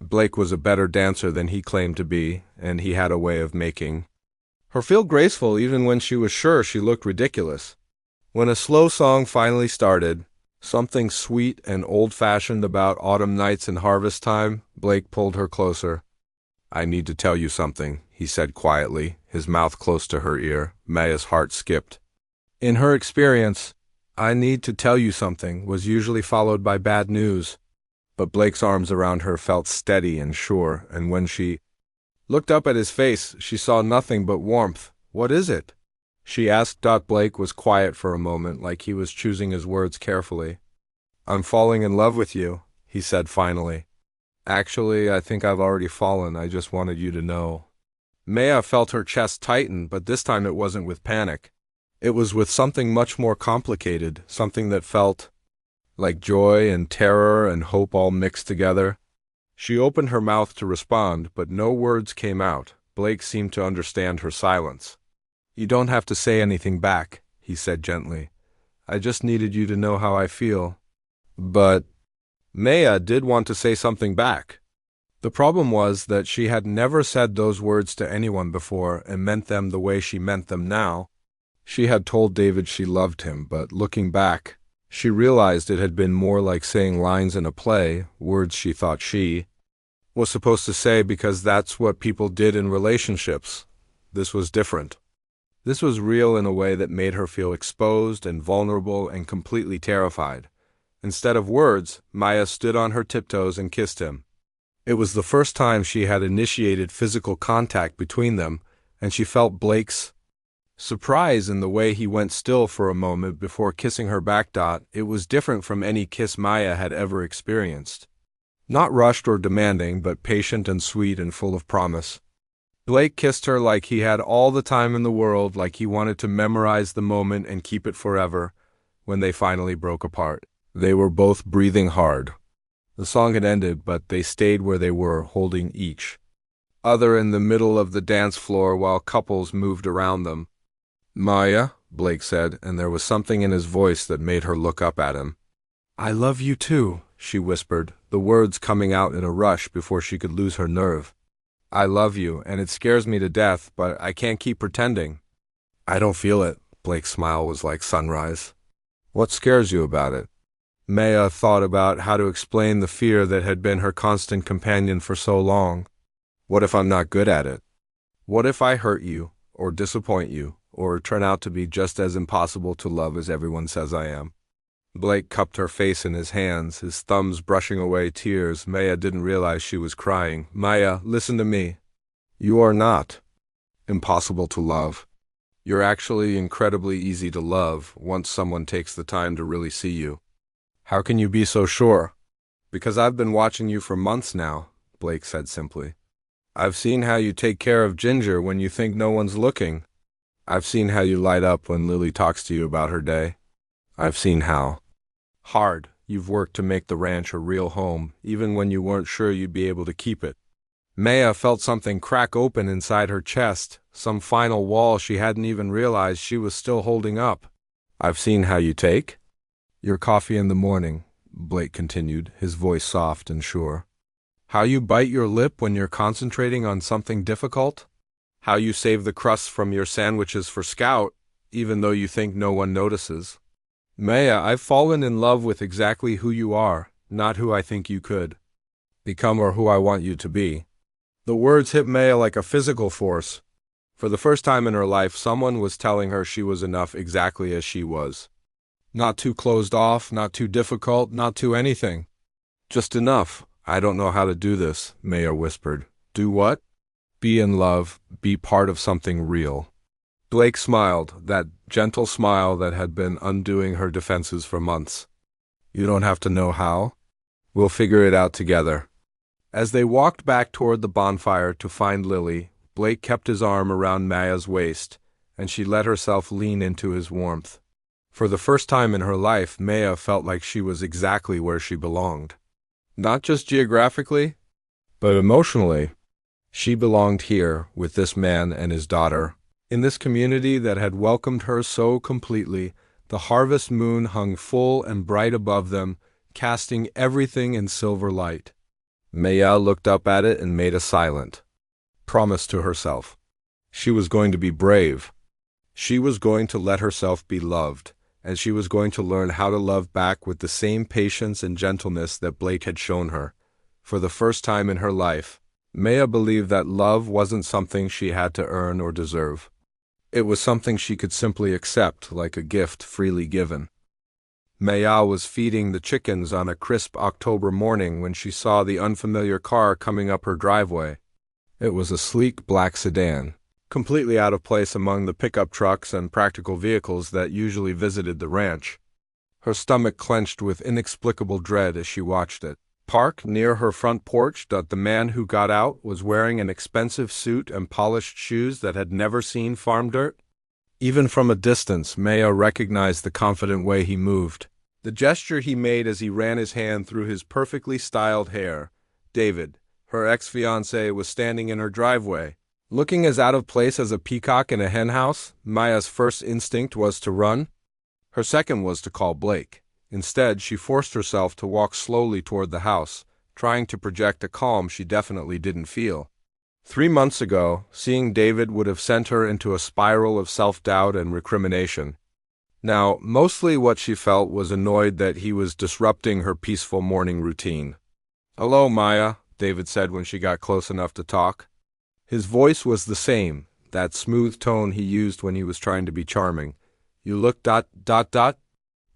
Blake was a better dancer than he claimed to be, and he had a way of making her feel graceful even when she was sure she looked ridiculous. When a slow song finally started, something sweet and old-fashioned about autumn nights and harvest time, Blake pulled her closer. "I need to tell you something," he said quietly, his mouth close to her ear. Maya's heart skipped. In her experience, "I need to tell you something" was usually followed by bad news. But Blake's arms around her felt steady and sure, and when she looked up at his face, she saw nothing but warmth. "What is it?" she asked. Blake was quiet for a moment, like he was choosing his words carefully. "I'm falling in love with you," he said finally. "Actually, I think I've already fallen. I just wanted you to know." Maya felt her chest tighten, but this time it wasn't with panic. It was with something much more complicated, something that felt like joy and terror and hope all mixed together. She opened her mouth to respond, but no words came out. Blake seemed to understand her silence. "You don't have to say anything back," he said gently. "I just needed you to know how I feel." But Maya did want to say something back. The problem was that she had never said those words to anyone before and meant them the way she meant them now. She had told David she loved him, but looking back, she realized it had been more like saying lines in a play, words she thought she was supposed to say because that's what people did in relationships. This was different. This was real in a way that made her feel exposed and vulnerable and completely terrified. Instead of words, Maya stood on her tiptoes and kissed him. It was the first time she had initiated physical contact between them, and she felt Blake's surprise in the way he went still for a moment before kissing her back. It was different from any kiss Maya had ever experienced. Not rushed or demanding, but patient and sweet and full of promise. Blake kissed her like he had all the time in the world, like he wanted to memorize the moment and keep it forever. When they finally broke apart, they were both breathing hard. The song had ended, but they stayed where they were, holding each other in the middle of the dance floor while couples moved around them. "Maya," Blake said, and there was something in his voice that made her look up at him. "I love you too," she whispered, the words coming out in a rush before she could lose her nerve. "I love you, and it scares me to death, but I can't keep pretending." "I don't feel it." Blake's smile was like sunrise. "What scares you about it?" Maya thought about how to explain the fear that had been her constant companion for so long. "What if I'm not good at it? What if I hurt you, or disappoint you, or turn out to be just as impossible to love as everyone says I am?" Blake cupped her face in his hands, his thumbs brushing away tears. Maya didn't realize she was crying. "Maya, listen to me. You are not impossible to love. You're actually incredibly easy to love once someone takes the time to really see you." "How can you be so sure?" "Because I've been watching you for months now," Blake said simply. "I've seen how you take care of Ginger when you think no one's looking. I've seen how you light up when Lily talks to you about her day. I've seen how hard you've worked to make the ranch a real home, even when you weren't sure you'd be able to keep it." Maya felt something crack open inside her chest, some final wall she hadn't even realized she was still holding up. I've seen how you take your coffee in the morning, Blake continued, his voice soft and sure. How you bite your lip when you're concentrating on something difficult? How you save the crusts from your sandwiches for Scout, even though you think no one notices? Maya, I've fallen in love with exactly who you are, not who I think you could become or who I want you to be. The words hit Maya like a physical force. For the first time in her life, someone was telling her she was enough exactly as she was. Not too closed off, not too difficult, not too anything. Just enough. I don't know how to do this, Maya whispered. Do what? Be in love, be part of something real. Blake smiled, that gentle smile that had been undoing her defenses for months. You don't have to know how. We'll figure it out together. As they walked back toward the bonfire to find Lily, Blake kept his arm around Maya's waist, and she let herself lean into his warmth. For the first time in her life, Maya felt like she was exactly where she belonged. Not just geographically, but emotionally. She belonged here with this man and his daughter. In this community that had welcomed her so completely, the harvest moon hung full and bright above them, casting everything in silver light. Maya looked up at it and made a silent promise to herself. She was going to be brave. She was going to let herself be loved, and she was going to learn how to love back with the same patience and gentleness that Blake had shown her. For the first time in her life, Maya believed that love wasn't something she had to earn or deserve. It was something she could simply accept, like a gift freely given. Maya was feeding the chickens on a crisp October morning when she saw the unfamiliar car coming up her driveway. It was a sleek black sedan, completely out of place among the pickup trucks and practical vehicles that usually visited the ranch. Her stomach clenched with inexplicable dread as she watched it. Parked near her front porch, the man who got out was wearing an expensive suit and polished shoes that had never seen farm dirt. Even from a distance, Maya recognized the confident way he moved, the gesture he made as he ran his hand through his perfectly styled hair. David, her ex-fiancé, was standing in her driveway. Looking as out of place as a peacock in a henhouse, Maya's first instinct was to run. Her second was to call Blake. Instead, she forced herself to walk slowly toward the house, trying to project a calm she definitely didn't feel. 3 months ago, seeing David would have sent her into a spiral of self-doubt and recrimination. Now, mostly what she felt was annoyed that he was disrupting her peaceful morning routine. "Hello, Maya," David said when she got close enough to talk. His voice was the same, that smooth tone he used when he was trying to be charming. "You look ...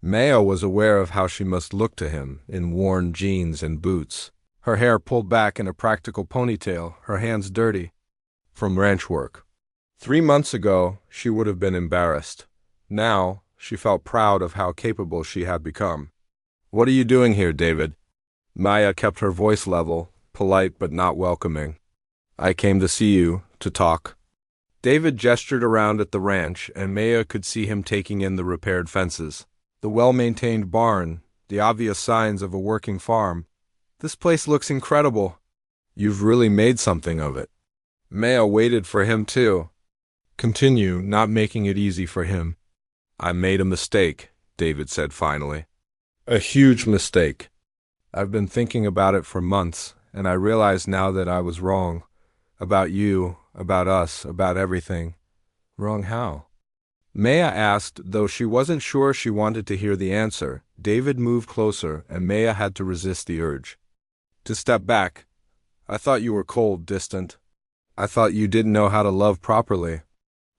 Maya was aware of how she must look to him, in worn jeans and boots, her hair pulled back in a practical ponytail, her hands dirty from ranch work. 3 months ago, she would have been embarrassed. Now, she felt proud of how capable she had become. "What are you doing here, David?" Maya kept her voice level, polite but not welcoming. "I came to see you, to talk." David gestured around at the ranch, and Maya could see him taking in the repaired fences, the well-maintained barn, the obvious signs of a working farm. "This place looks incredible." "You've really made something of it." Maya waited for him too. Continue, not making it easy for him. "I made a mistake," David said finally. "A huge mistake. I've been thinking about it for months, and I realize now that I was wrong. About you, about us, about everything." "Wrong how?" Maya asked, though she wasn't sure she wanted to hear the answer. David moved closer, and Maya had to resist the urge to step back. "I thought you were cold, distant. I thought you didn't know how to love properly.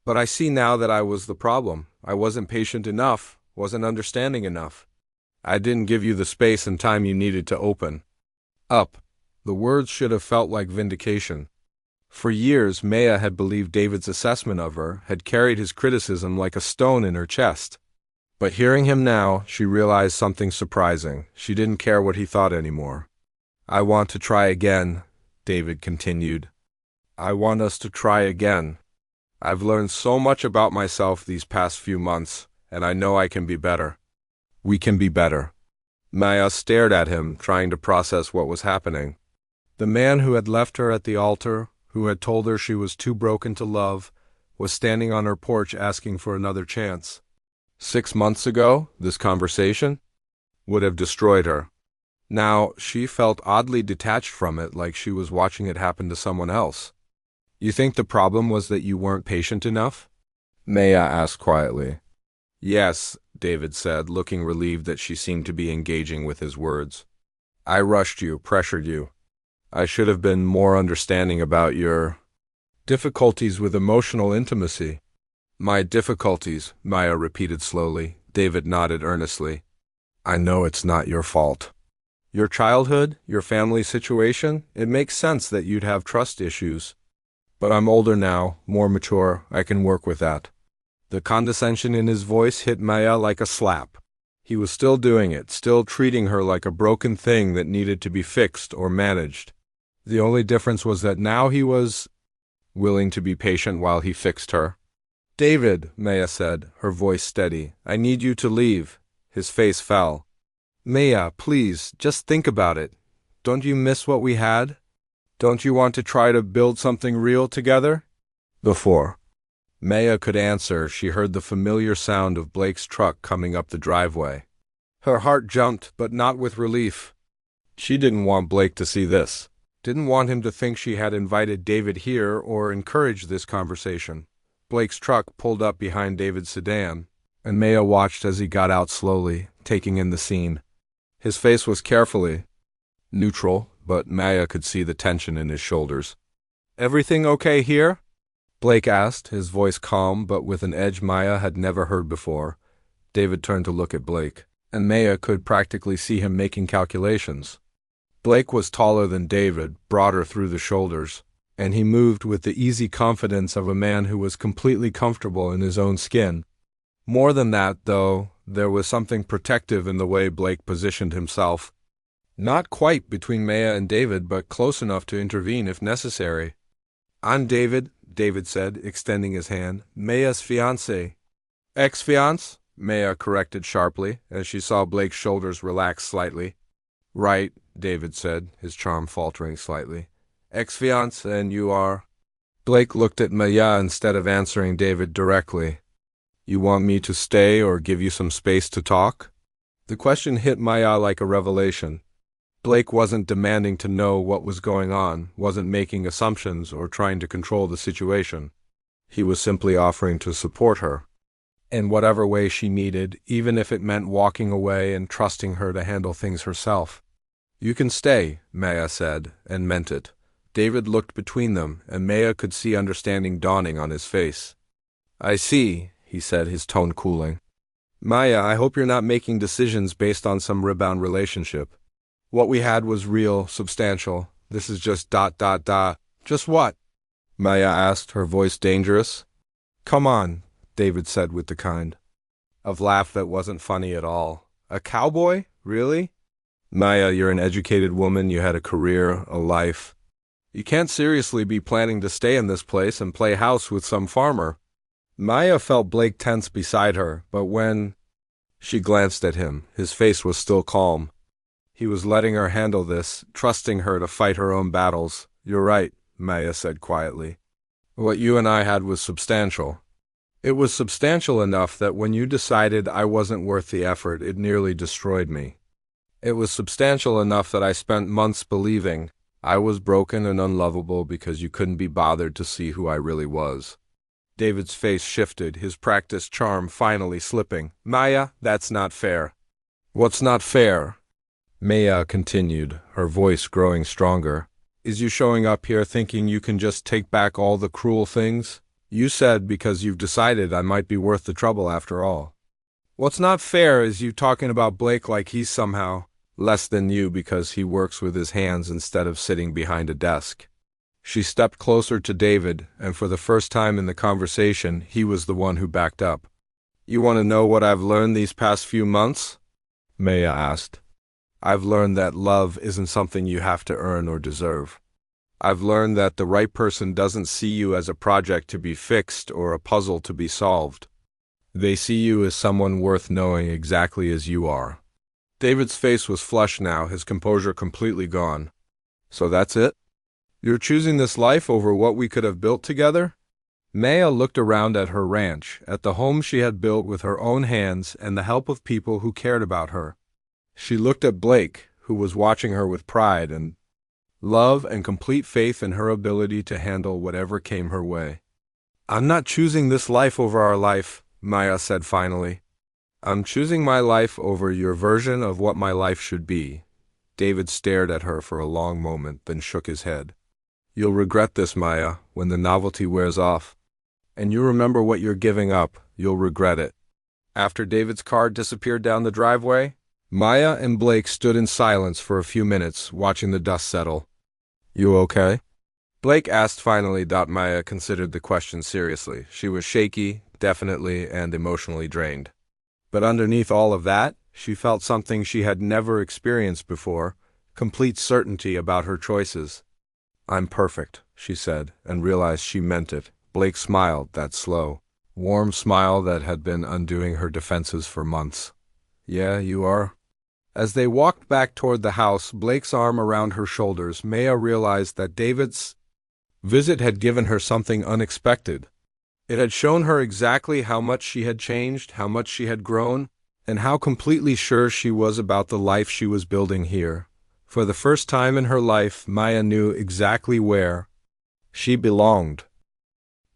But I see now that I was the problem. I wasn't patient enough, wasn't understanding enough. I didn't give you the space and time you needed to open up." The words should have felt like vindication. For years, Maya had believed David's assessment of her, had carried his criticism like a stone in her chest. But hearing him now, she realized something surprising. She didn't care what he thought anymore. "I want to try again," David continued. "I want us to try again. I've learned so much about myself these past few months, and I know I can be better. We can be better." Maya stared at him, trying to process what was happening. The man who had left her at the altar, who had told her she was too broken to love, was standing on her porch asking for another chance. 6 months ago, this conversation would have destroyed her. Now, she felt oddly detached from it, like she was watching it happen to someone else. You think the problem was that you weren't patient enough? Maya asked quietly. Yes, David said, looking relieved that she seemed to be engaging with his words. I rushed you, pressured you. I should have been more understanding about your difficulties with emotional intimacy. My difficulties, Maya repeated slowly. David nodded earnestly. I know it's not your fault. Your childhood, your family situation, it makes sense that you'd have trust issues. But I'm older now, more mature, I can work with that. The condescension in his voice hit Maya like a slap. He was still doing it, still treating her like a broken thing that needed to be fixed or managed. The only difference was that now he was willing to be patient while he fixed her. David, Maya said, her voice steady, I need you to leave. His face fell. Maya, please, just think about it. Don't you miss what we had? Don't you want to try to build something real together? Before Maya could answer, she heard the familiar sound of Blake's truck coming up the driveway. Her heart jumped, but not with relief. She didn't want Blake to see this. Didn't want him to think she had invited David here or encouraged this conversation. Blake's truck pulled up behind David's sedan, and Maya watched as he got out slowly, taking in the scene. His face was carefully neutral, but Maya could see the tension in his shoulders. Everything okay here? Blake asked, his voice calm but with an edge Maya had never heard before. David turned to look at Blake, and Maya could practically see him making calculations. Blake was taller than David, broader through the shoulders, and he moved with the easy confidence of a man who was completely comfortable in his own skin. More than that, though, there was something protective in the way Blake positioned himself. Not quite between Maya and David, but close enough to intervene if necessary. I'm David, David said, extending his hand. Maya's fiancé. Ex-fiancé? Maya corrected sharply, as she saw Blake's shoulders relax slightly. Right, David said, his charm faltering slightly. Ex-fiancé, and you are? Blake looked at Maya instead of answering David directly. You want me to stay or give you some space to talk? The question hit Maya like a revelation. Blake wasn't demanding to know what was going on, wasn't making assumptions or trying to control the situation. He was simply offering to support her, in whatever way she needed, even if it meant walking away and trusting her to handle things herself. You can stay, Maya said, and meant it. David looked between them, and Maya could see understanding dawning on his face. I see, he said, his tone cooling. Maya, I hope you're not making decisions based on some rebound relationship. What we had was real, substantial. This is just ... Just what? Maya asked, her voice dangerous. Come on, David said with the kind of laugh that wasn't funny at all. A cowboy? Really? Maya, you're an educated woman, you had a career, a life. You can't seriously be planning to stay in this place and play house with some farmer. Maya felt Blake tense beside her, but when she glanced at him, his face was still calm. He was letting her handle this, trusting her to fight her own battles. You're right, Maya said quietly. What you and I had was substantial. It was substantial enough that when you decided I wasn't worth the effort, it nearly destroyed me. It was substantial enough that I spent months believing I was broken and unlovable because you couldn't be bothered to see who I really was. David's face shifted, his practiced charm finally slipping. Maya, that's not fair. What's not fair? Maya continued, her voice growing stronger. Is you showing up here thinking you can just take back all the cruel things? You said because you've decided I might be worth the trouble after all. What's not fair is you talking about Blake like he's somehow less than you because he works with his hands instead of sitting behind a desk. She stepped closer to David, and for the first time in the conversation, he was the one who backed up. You want to know what I've learned these past few months? Maya asked. I've learned that love isn't something you have to earn or deserve. I've learned that the right person doesn't see you as a project to be fixed or a puzzle to be solved. They see you as someone worth knowing exactly as you are. David's face was flushed now, his composure completely gone. So that's it? You're choosing this life over what we could have built together? Maya looked around at her ranch, at the home she had built with her own hands and the help of people who cared about her. She looked at Blake, who was watching her with pride and love and complete faith in her ability to handle whatever came her way. "I'm not choosing this life over our life," Maya said finally. "I'm choosing my life over your version of what my life should be." David stared at her for a long moment, then shook his head. "You'll regret this, Maya, when the novelty wears off. And you remember what you're giving up, you'll regret it." After David's car disappeared down the driveway, Maya and Blake stood in silence for a few minutes, watching the dust settle. "You okay?" Blake asked finally. Maya considered the question seriously. She was shaky, definitely, and emotionally drained. But underneath all of that, she felt something she had never experienced before, complete certainty about her choices. "I'm perfect," she said, and realized she meant it. Blake smiled, that slow, warm smile that had been undoing her defenses for months. "Yeah, you are." As they walked back toward the house, Blake's arm around her shoulders, Maya realized that David's visit had given her something unexpected. It had shown her exactly how much she had changed, how much she had grown, and how completely sure she was about the life she was building here. For the first time in her life, Maya knew exactly where she belonged.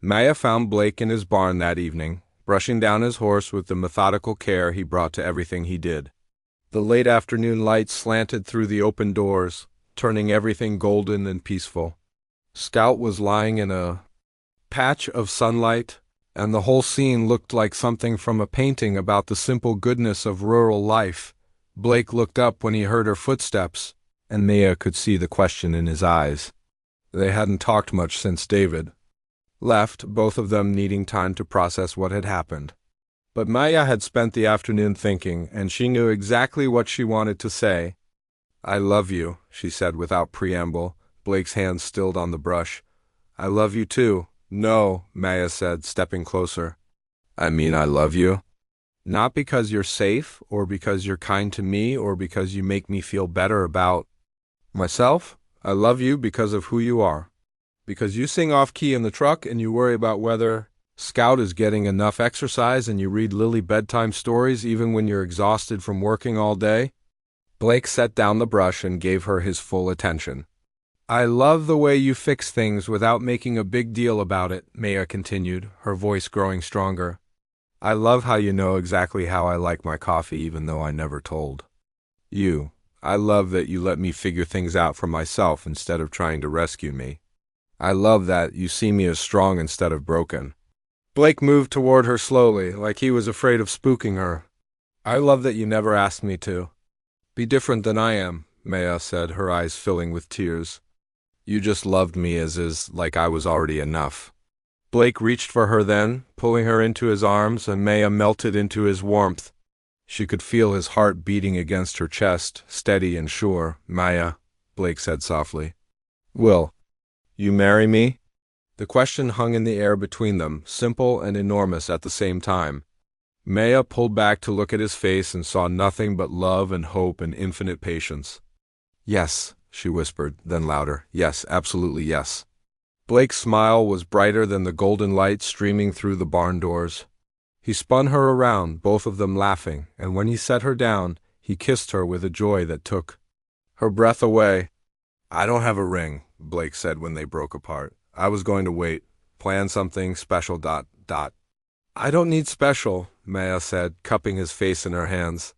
Maya found Blake in his barn that evening, brushing down his horse with the methodical care he brought to everything he did. The late afternoon light slanted through the open doors, turning everything golden and peaceful. Scout was lying in a patch of sunlight, and the whole scene looked like something from a painting about the simple goodness of rural life. Blake looked up when he heard her footsteps, and Maya could see the question in his eyes. They hadn't talked much since David left, both of them needing time to process what had happened. But Maya had spent the afternoon thinking, and she knew exactly what she wanted to say. "I love you," she said without preamble, Blake's hand stilled on the brush. "I love you too." "No," Maya said, stepping closer. "I mean, I love you. Not because you're safe, or because you're kind to me, or because you make me feel better about myself. I love you because of who you are. Because you sing off-key in the truck, and you worry about whether Scout is getting enough exercise, and you read Lily bedtime stories even when you're exhausted from working all day." Blake set down the brush and gave her his full attention. "I love the way you fix things without making a big deal about it," Maya continued, her voice growing stronger. "I love how you know exactly how I like my coffee even though I never told you. I love that you let me figure things out for myself instead of trying to rescue me. I love that you see me as strong instead of broken." Blake moved toward her slowly, like he was afraid of spooking her. "I love that you never asked me to be different than I am," Maya said, her eyes filling with tears. "You just loved me as is, like I was already enough." Blake reached for her then, pulling her into his arms, and Maya melted into his warmth. She could feel his heart beating against her chest, steady and sure. "Maya," Blake said softly, "will you marry me?" The question hung in the air between them, simple and enormous at the same time. Maya pulled back to look at his face and saw nothing but love and hope and infinite patience. "Yes," she whispered, then louder, "Yes, absolutely yes." Blake's smile was brighter than the golden light streaming through the barn doors. He spun her around, both of them laughing, and when he set her down, he kissed her with a joy that took her breath away. "I don't have a ring," Blake said when they broke apart. "I was going to wait, plan something special. "I don't need special," Maya said, cupping his face in her hands.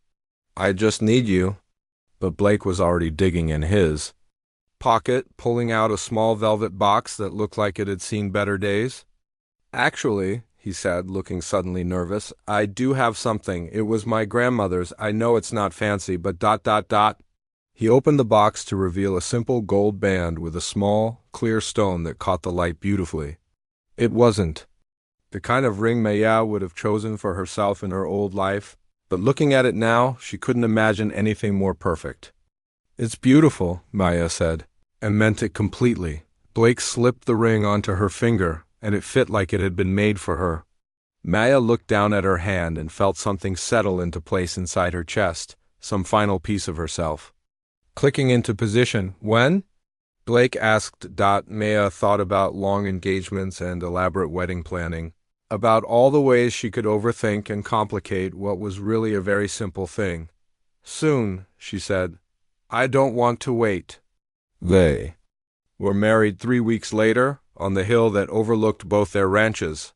"I just need you." But Blake was already digging in his pocket, pulling out a small velvet box that looked like it had seen better days. "Actually," he said, looking suddenly nervous, "I do have something. It was my grandmother's. I know it's not fancy, but He opened the box to reveal a simple gold band with a small, clear stone that caught the light beautifully. It wasn't the kind of ring Maya would have chosen for herself in her old life, but looking at it now, she couldn't imagine anything more perfect. "It's beautiful," Maya said, and meant it completely. Blake slipped the ring onto her finger, and it fit like it had been made for her. Maya looked down at her hand and felt something settle into place inside her chest, some final piece of herself clicking into position. "When?" Blake asked. Maya thought about long engagements and elaborate wedding planning, about all the ways she could overthink and complicate what was really a very simple thing. Soon, she said. I don't want to wait. They were married 3 weeks later, on the hill that overlooked both their ranches.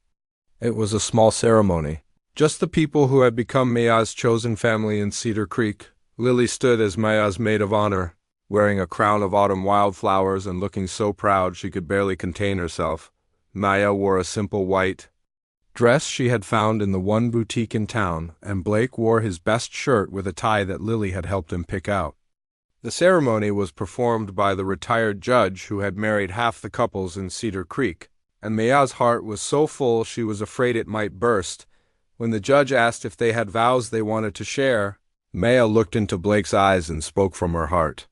It was a small ceremony. Just the people who had become Maya's chosen family in Cedar Creek. Lily stood as Maya's maid of honor, wearing a crown of autumn wildflowers and looking so proud she could barely contain herself. Maya wore a simple white dress she had found in the one boutique in town, and Blake wore his best shirt with a tie that Lily had helped him pick out. The ceremony was performed by the retired judge who had married half the couples in Cedar Creek, and Maya's heart was so full she was afraid it might burst. When the judge asked if they had vows they wanted to share, Maya looked into Blake's eyes and spoke from her heart.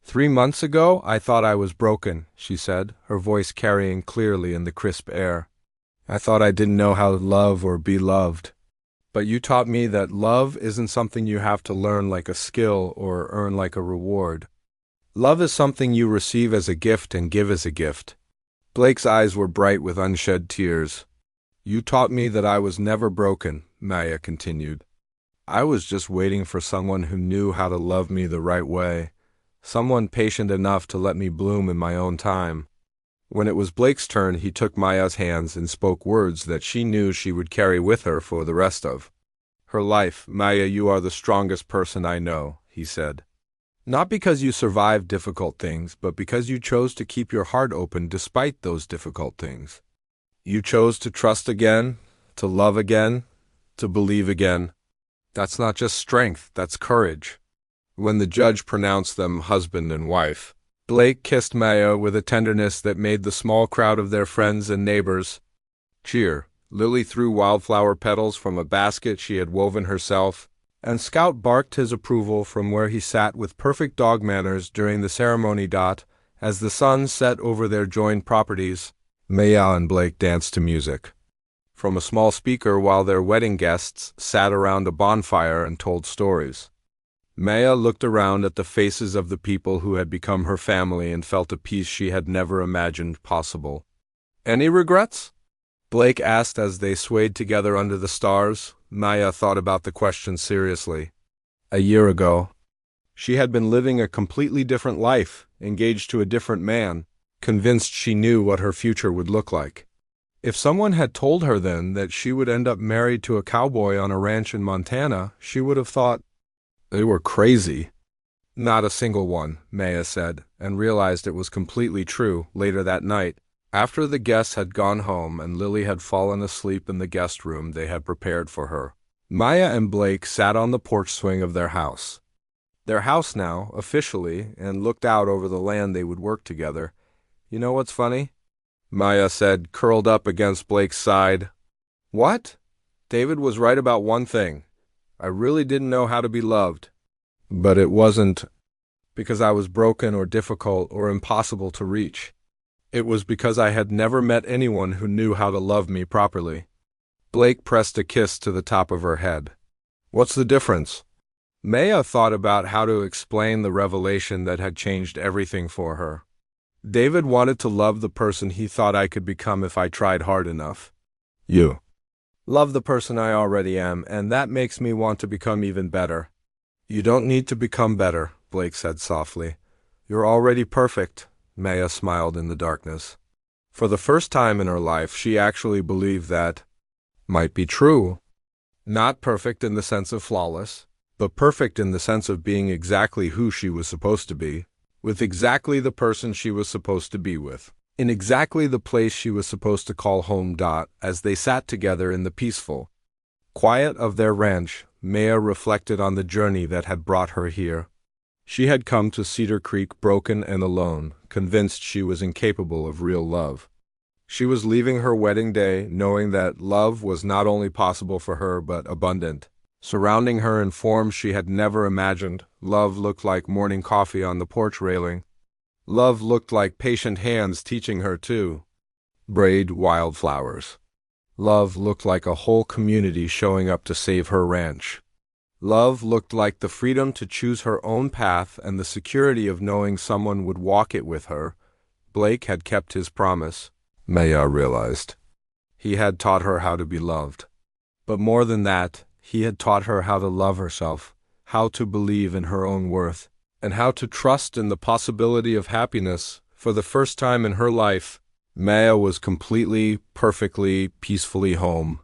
3 months ago, I thought I was broken, she said, her voice carrying clearly in the crisp air. I thought I didn't know how to love or be loved. But you taught me that love isn't something you have to learn like a skill or earn like a reward. Love is something you receive as a gift and give as a gift. Blake's eyes were bright with unshed tears. You taught me that I was never broken, Maya continued. I was just waiting for someone who knew how to love me the right way, someone patient enough to let me bloom in my own time. When it was Blake's turn, he took Maya's hands and spoke words that she knew she would carry with her for the rest of her life. Maya, you are the strongest person I know, he said. Not because you survived difficult things, but because you chose to keep your heart open despite those difficult things. You chose to trust again, to love again, to believe again. That's not just strength, that's courage. When the judge pronounced them husband and wife, Blake kissed Maya with a tenderness that made the small crowd of their friends and neighbors cheer. Lily threw wildflower petals from a basket she had woven herself, and Scout barked his approval from where he sat with perfect dog manners during the ceremony. As the sun set over their joined properties, Maya and Blake danced to music from a small speaker while their wedding guests sat around a bonfire and told stories. Maya looked around at the faces of the people who had become her family and felt a peace she had never imagined possible. Any regrets? Blake asked as they swayed together under the stars. Maya thought about the question seriously. A year ago, she had been living a completely different life, engaged to a different man, convinced she knew what her future would look like. If someone had told her then that she would end up married to a cowboy on a ranch in Montana, she would have thought they were crazy. Not a single one, Maya said, and realized it was completely true later that night. After the guests had gone home and Lily had fallen asleep in the guest room they had prepared for her, Maya and Blake sat on the porch swing of their house. Their house now, officially, and looked out over the land they would work together. You know what's funny? Maya said, curled up against Blake's side. What? David was right about one thing. I really didn't know how to be loved. But it wasn't because I was broken or difficult or impossible to reach. It was because I had never met anyone who knew how to love me properly. Blake pressed a kiss to the top of her head. What's the difference? Maya thought about how to explain the revelation that had changed everything for her. David wanted to love the person he thought I could become if I tried hard enough. You love the person I already am, and that makes me want to become even better. You don't need to become better, Blake said softly. You're already perfect, Maya smiled in the darkness. For the first time in her life, she actually believed that might be true. Not perfect in the sense of flawless, but perfect in the sense of being exactly who she was supposed to be, with exactly the person she was supposed to be with, in exactly the place she was supposed to call home. As they sat together in the peaceful quiet of their ranch, Maya reflected on the journey that had brought her here. She had come to Cedar Creek broken and alone, convinced she was incapable of real love. She was leaving her wedding day knowing that love was not only possible for her but abundant, surrounding her in forms she had never imagined. Love looked like morning coffee on the porch railing. Love looked like patient hands teaching her to braid wildflowers. Love looked like a whole community showing up to save her ranch. Love looked like the freedom to choose her own path and the security of knowing someone would walk it with her. Blake had kept his promise, Maya realized. He had taught her how to be loved. But more than that, he had taught her how to love herself, how to believe in her own worth, and how to trust in the possibility of happiness. For the first time in her life, Maya was completely, perfectly, peacefully home.